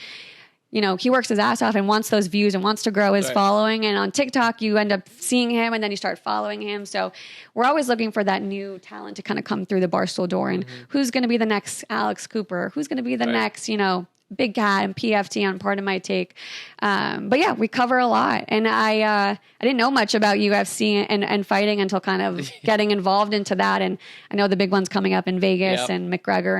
he works his ass off and wants those views and wants to grow his following. And on TikTok, you end up seeing him and then you start following him. So we're always looking for that new talent to kind of come through the Barstool door, and who's going to be the next Alex Cooper, who's going to be the next, Big Cat and PFT on Part of My Take. But yeah, we cover a lot. And I didn't know much about UFC and fighting until kind of getting involved into that. And I know the big one's coming up in Vegas and McGregor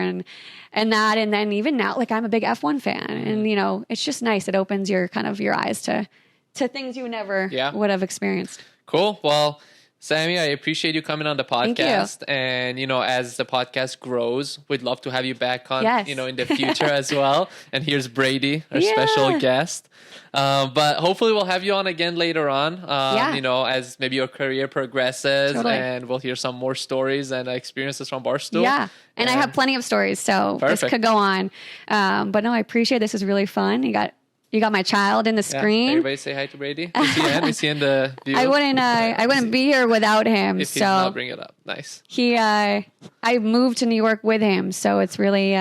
and that. And then even now, I'm a big F1 fan. And, it's just nice. It opens your eyes to things you never would have experienced. Cool. Well, Sammy, I appreciate you coming on the podcast. And, as the podcast grows, we'd love to have you back on, in the future as well. And here's Brady, our special guest. But hopefully we'll have you on again later on, as maybe your career progresses. Totally. And we'll hear some more stories and experiences from Barstool. Yeah. And I have plenty of stories, so this could go on. But no, I appreciate it. This is really fun. You got my child in the screen. Everybody say hi to Brady. Is he in the view? I wouldn't be here without him. If he's not, bring it up. Nice. I moved to New York with him, so it's really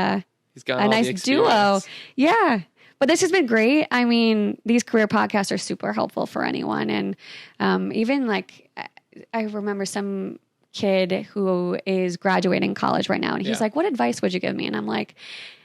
he's got a nice duo. Yeah. But this has been great. I mean, these career podcasts are super helpful for anyone. And even I remember some kid who is graduating college right now, and he's like, what advice would you give me? And I'm like,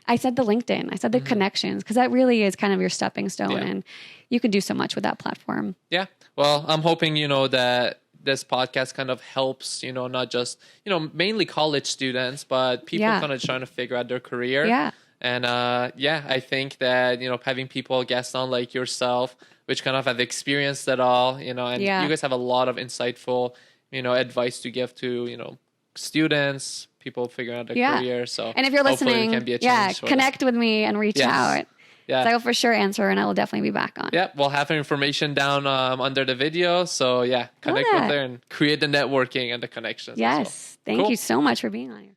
I said the LinkedIn. I said the connections, because that really is kind of your stepping stone, and you can do so much with that platform. Yeah. Well, I'm hoping, that this podcast kind of helps, not just, mainly college students, but people kind of trying to figure out their career. Yeah. And I think that, having people guest on like yourself, which kind of have experienced it all, and you guys have a lot of insightful, advice to give to, students, people figuring out their career. So, and if you're listening, connect with me and reach out. Yeah. So I will for sure answer, and I will definitely be back on. Yeah, we'll have information down under the video. So connect with her and create the networking and the connections. Yes. Thank you so much for being on here.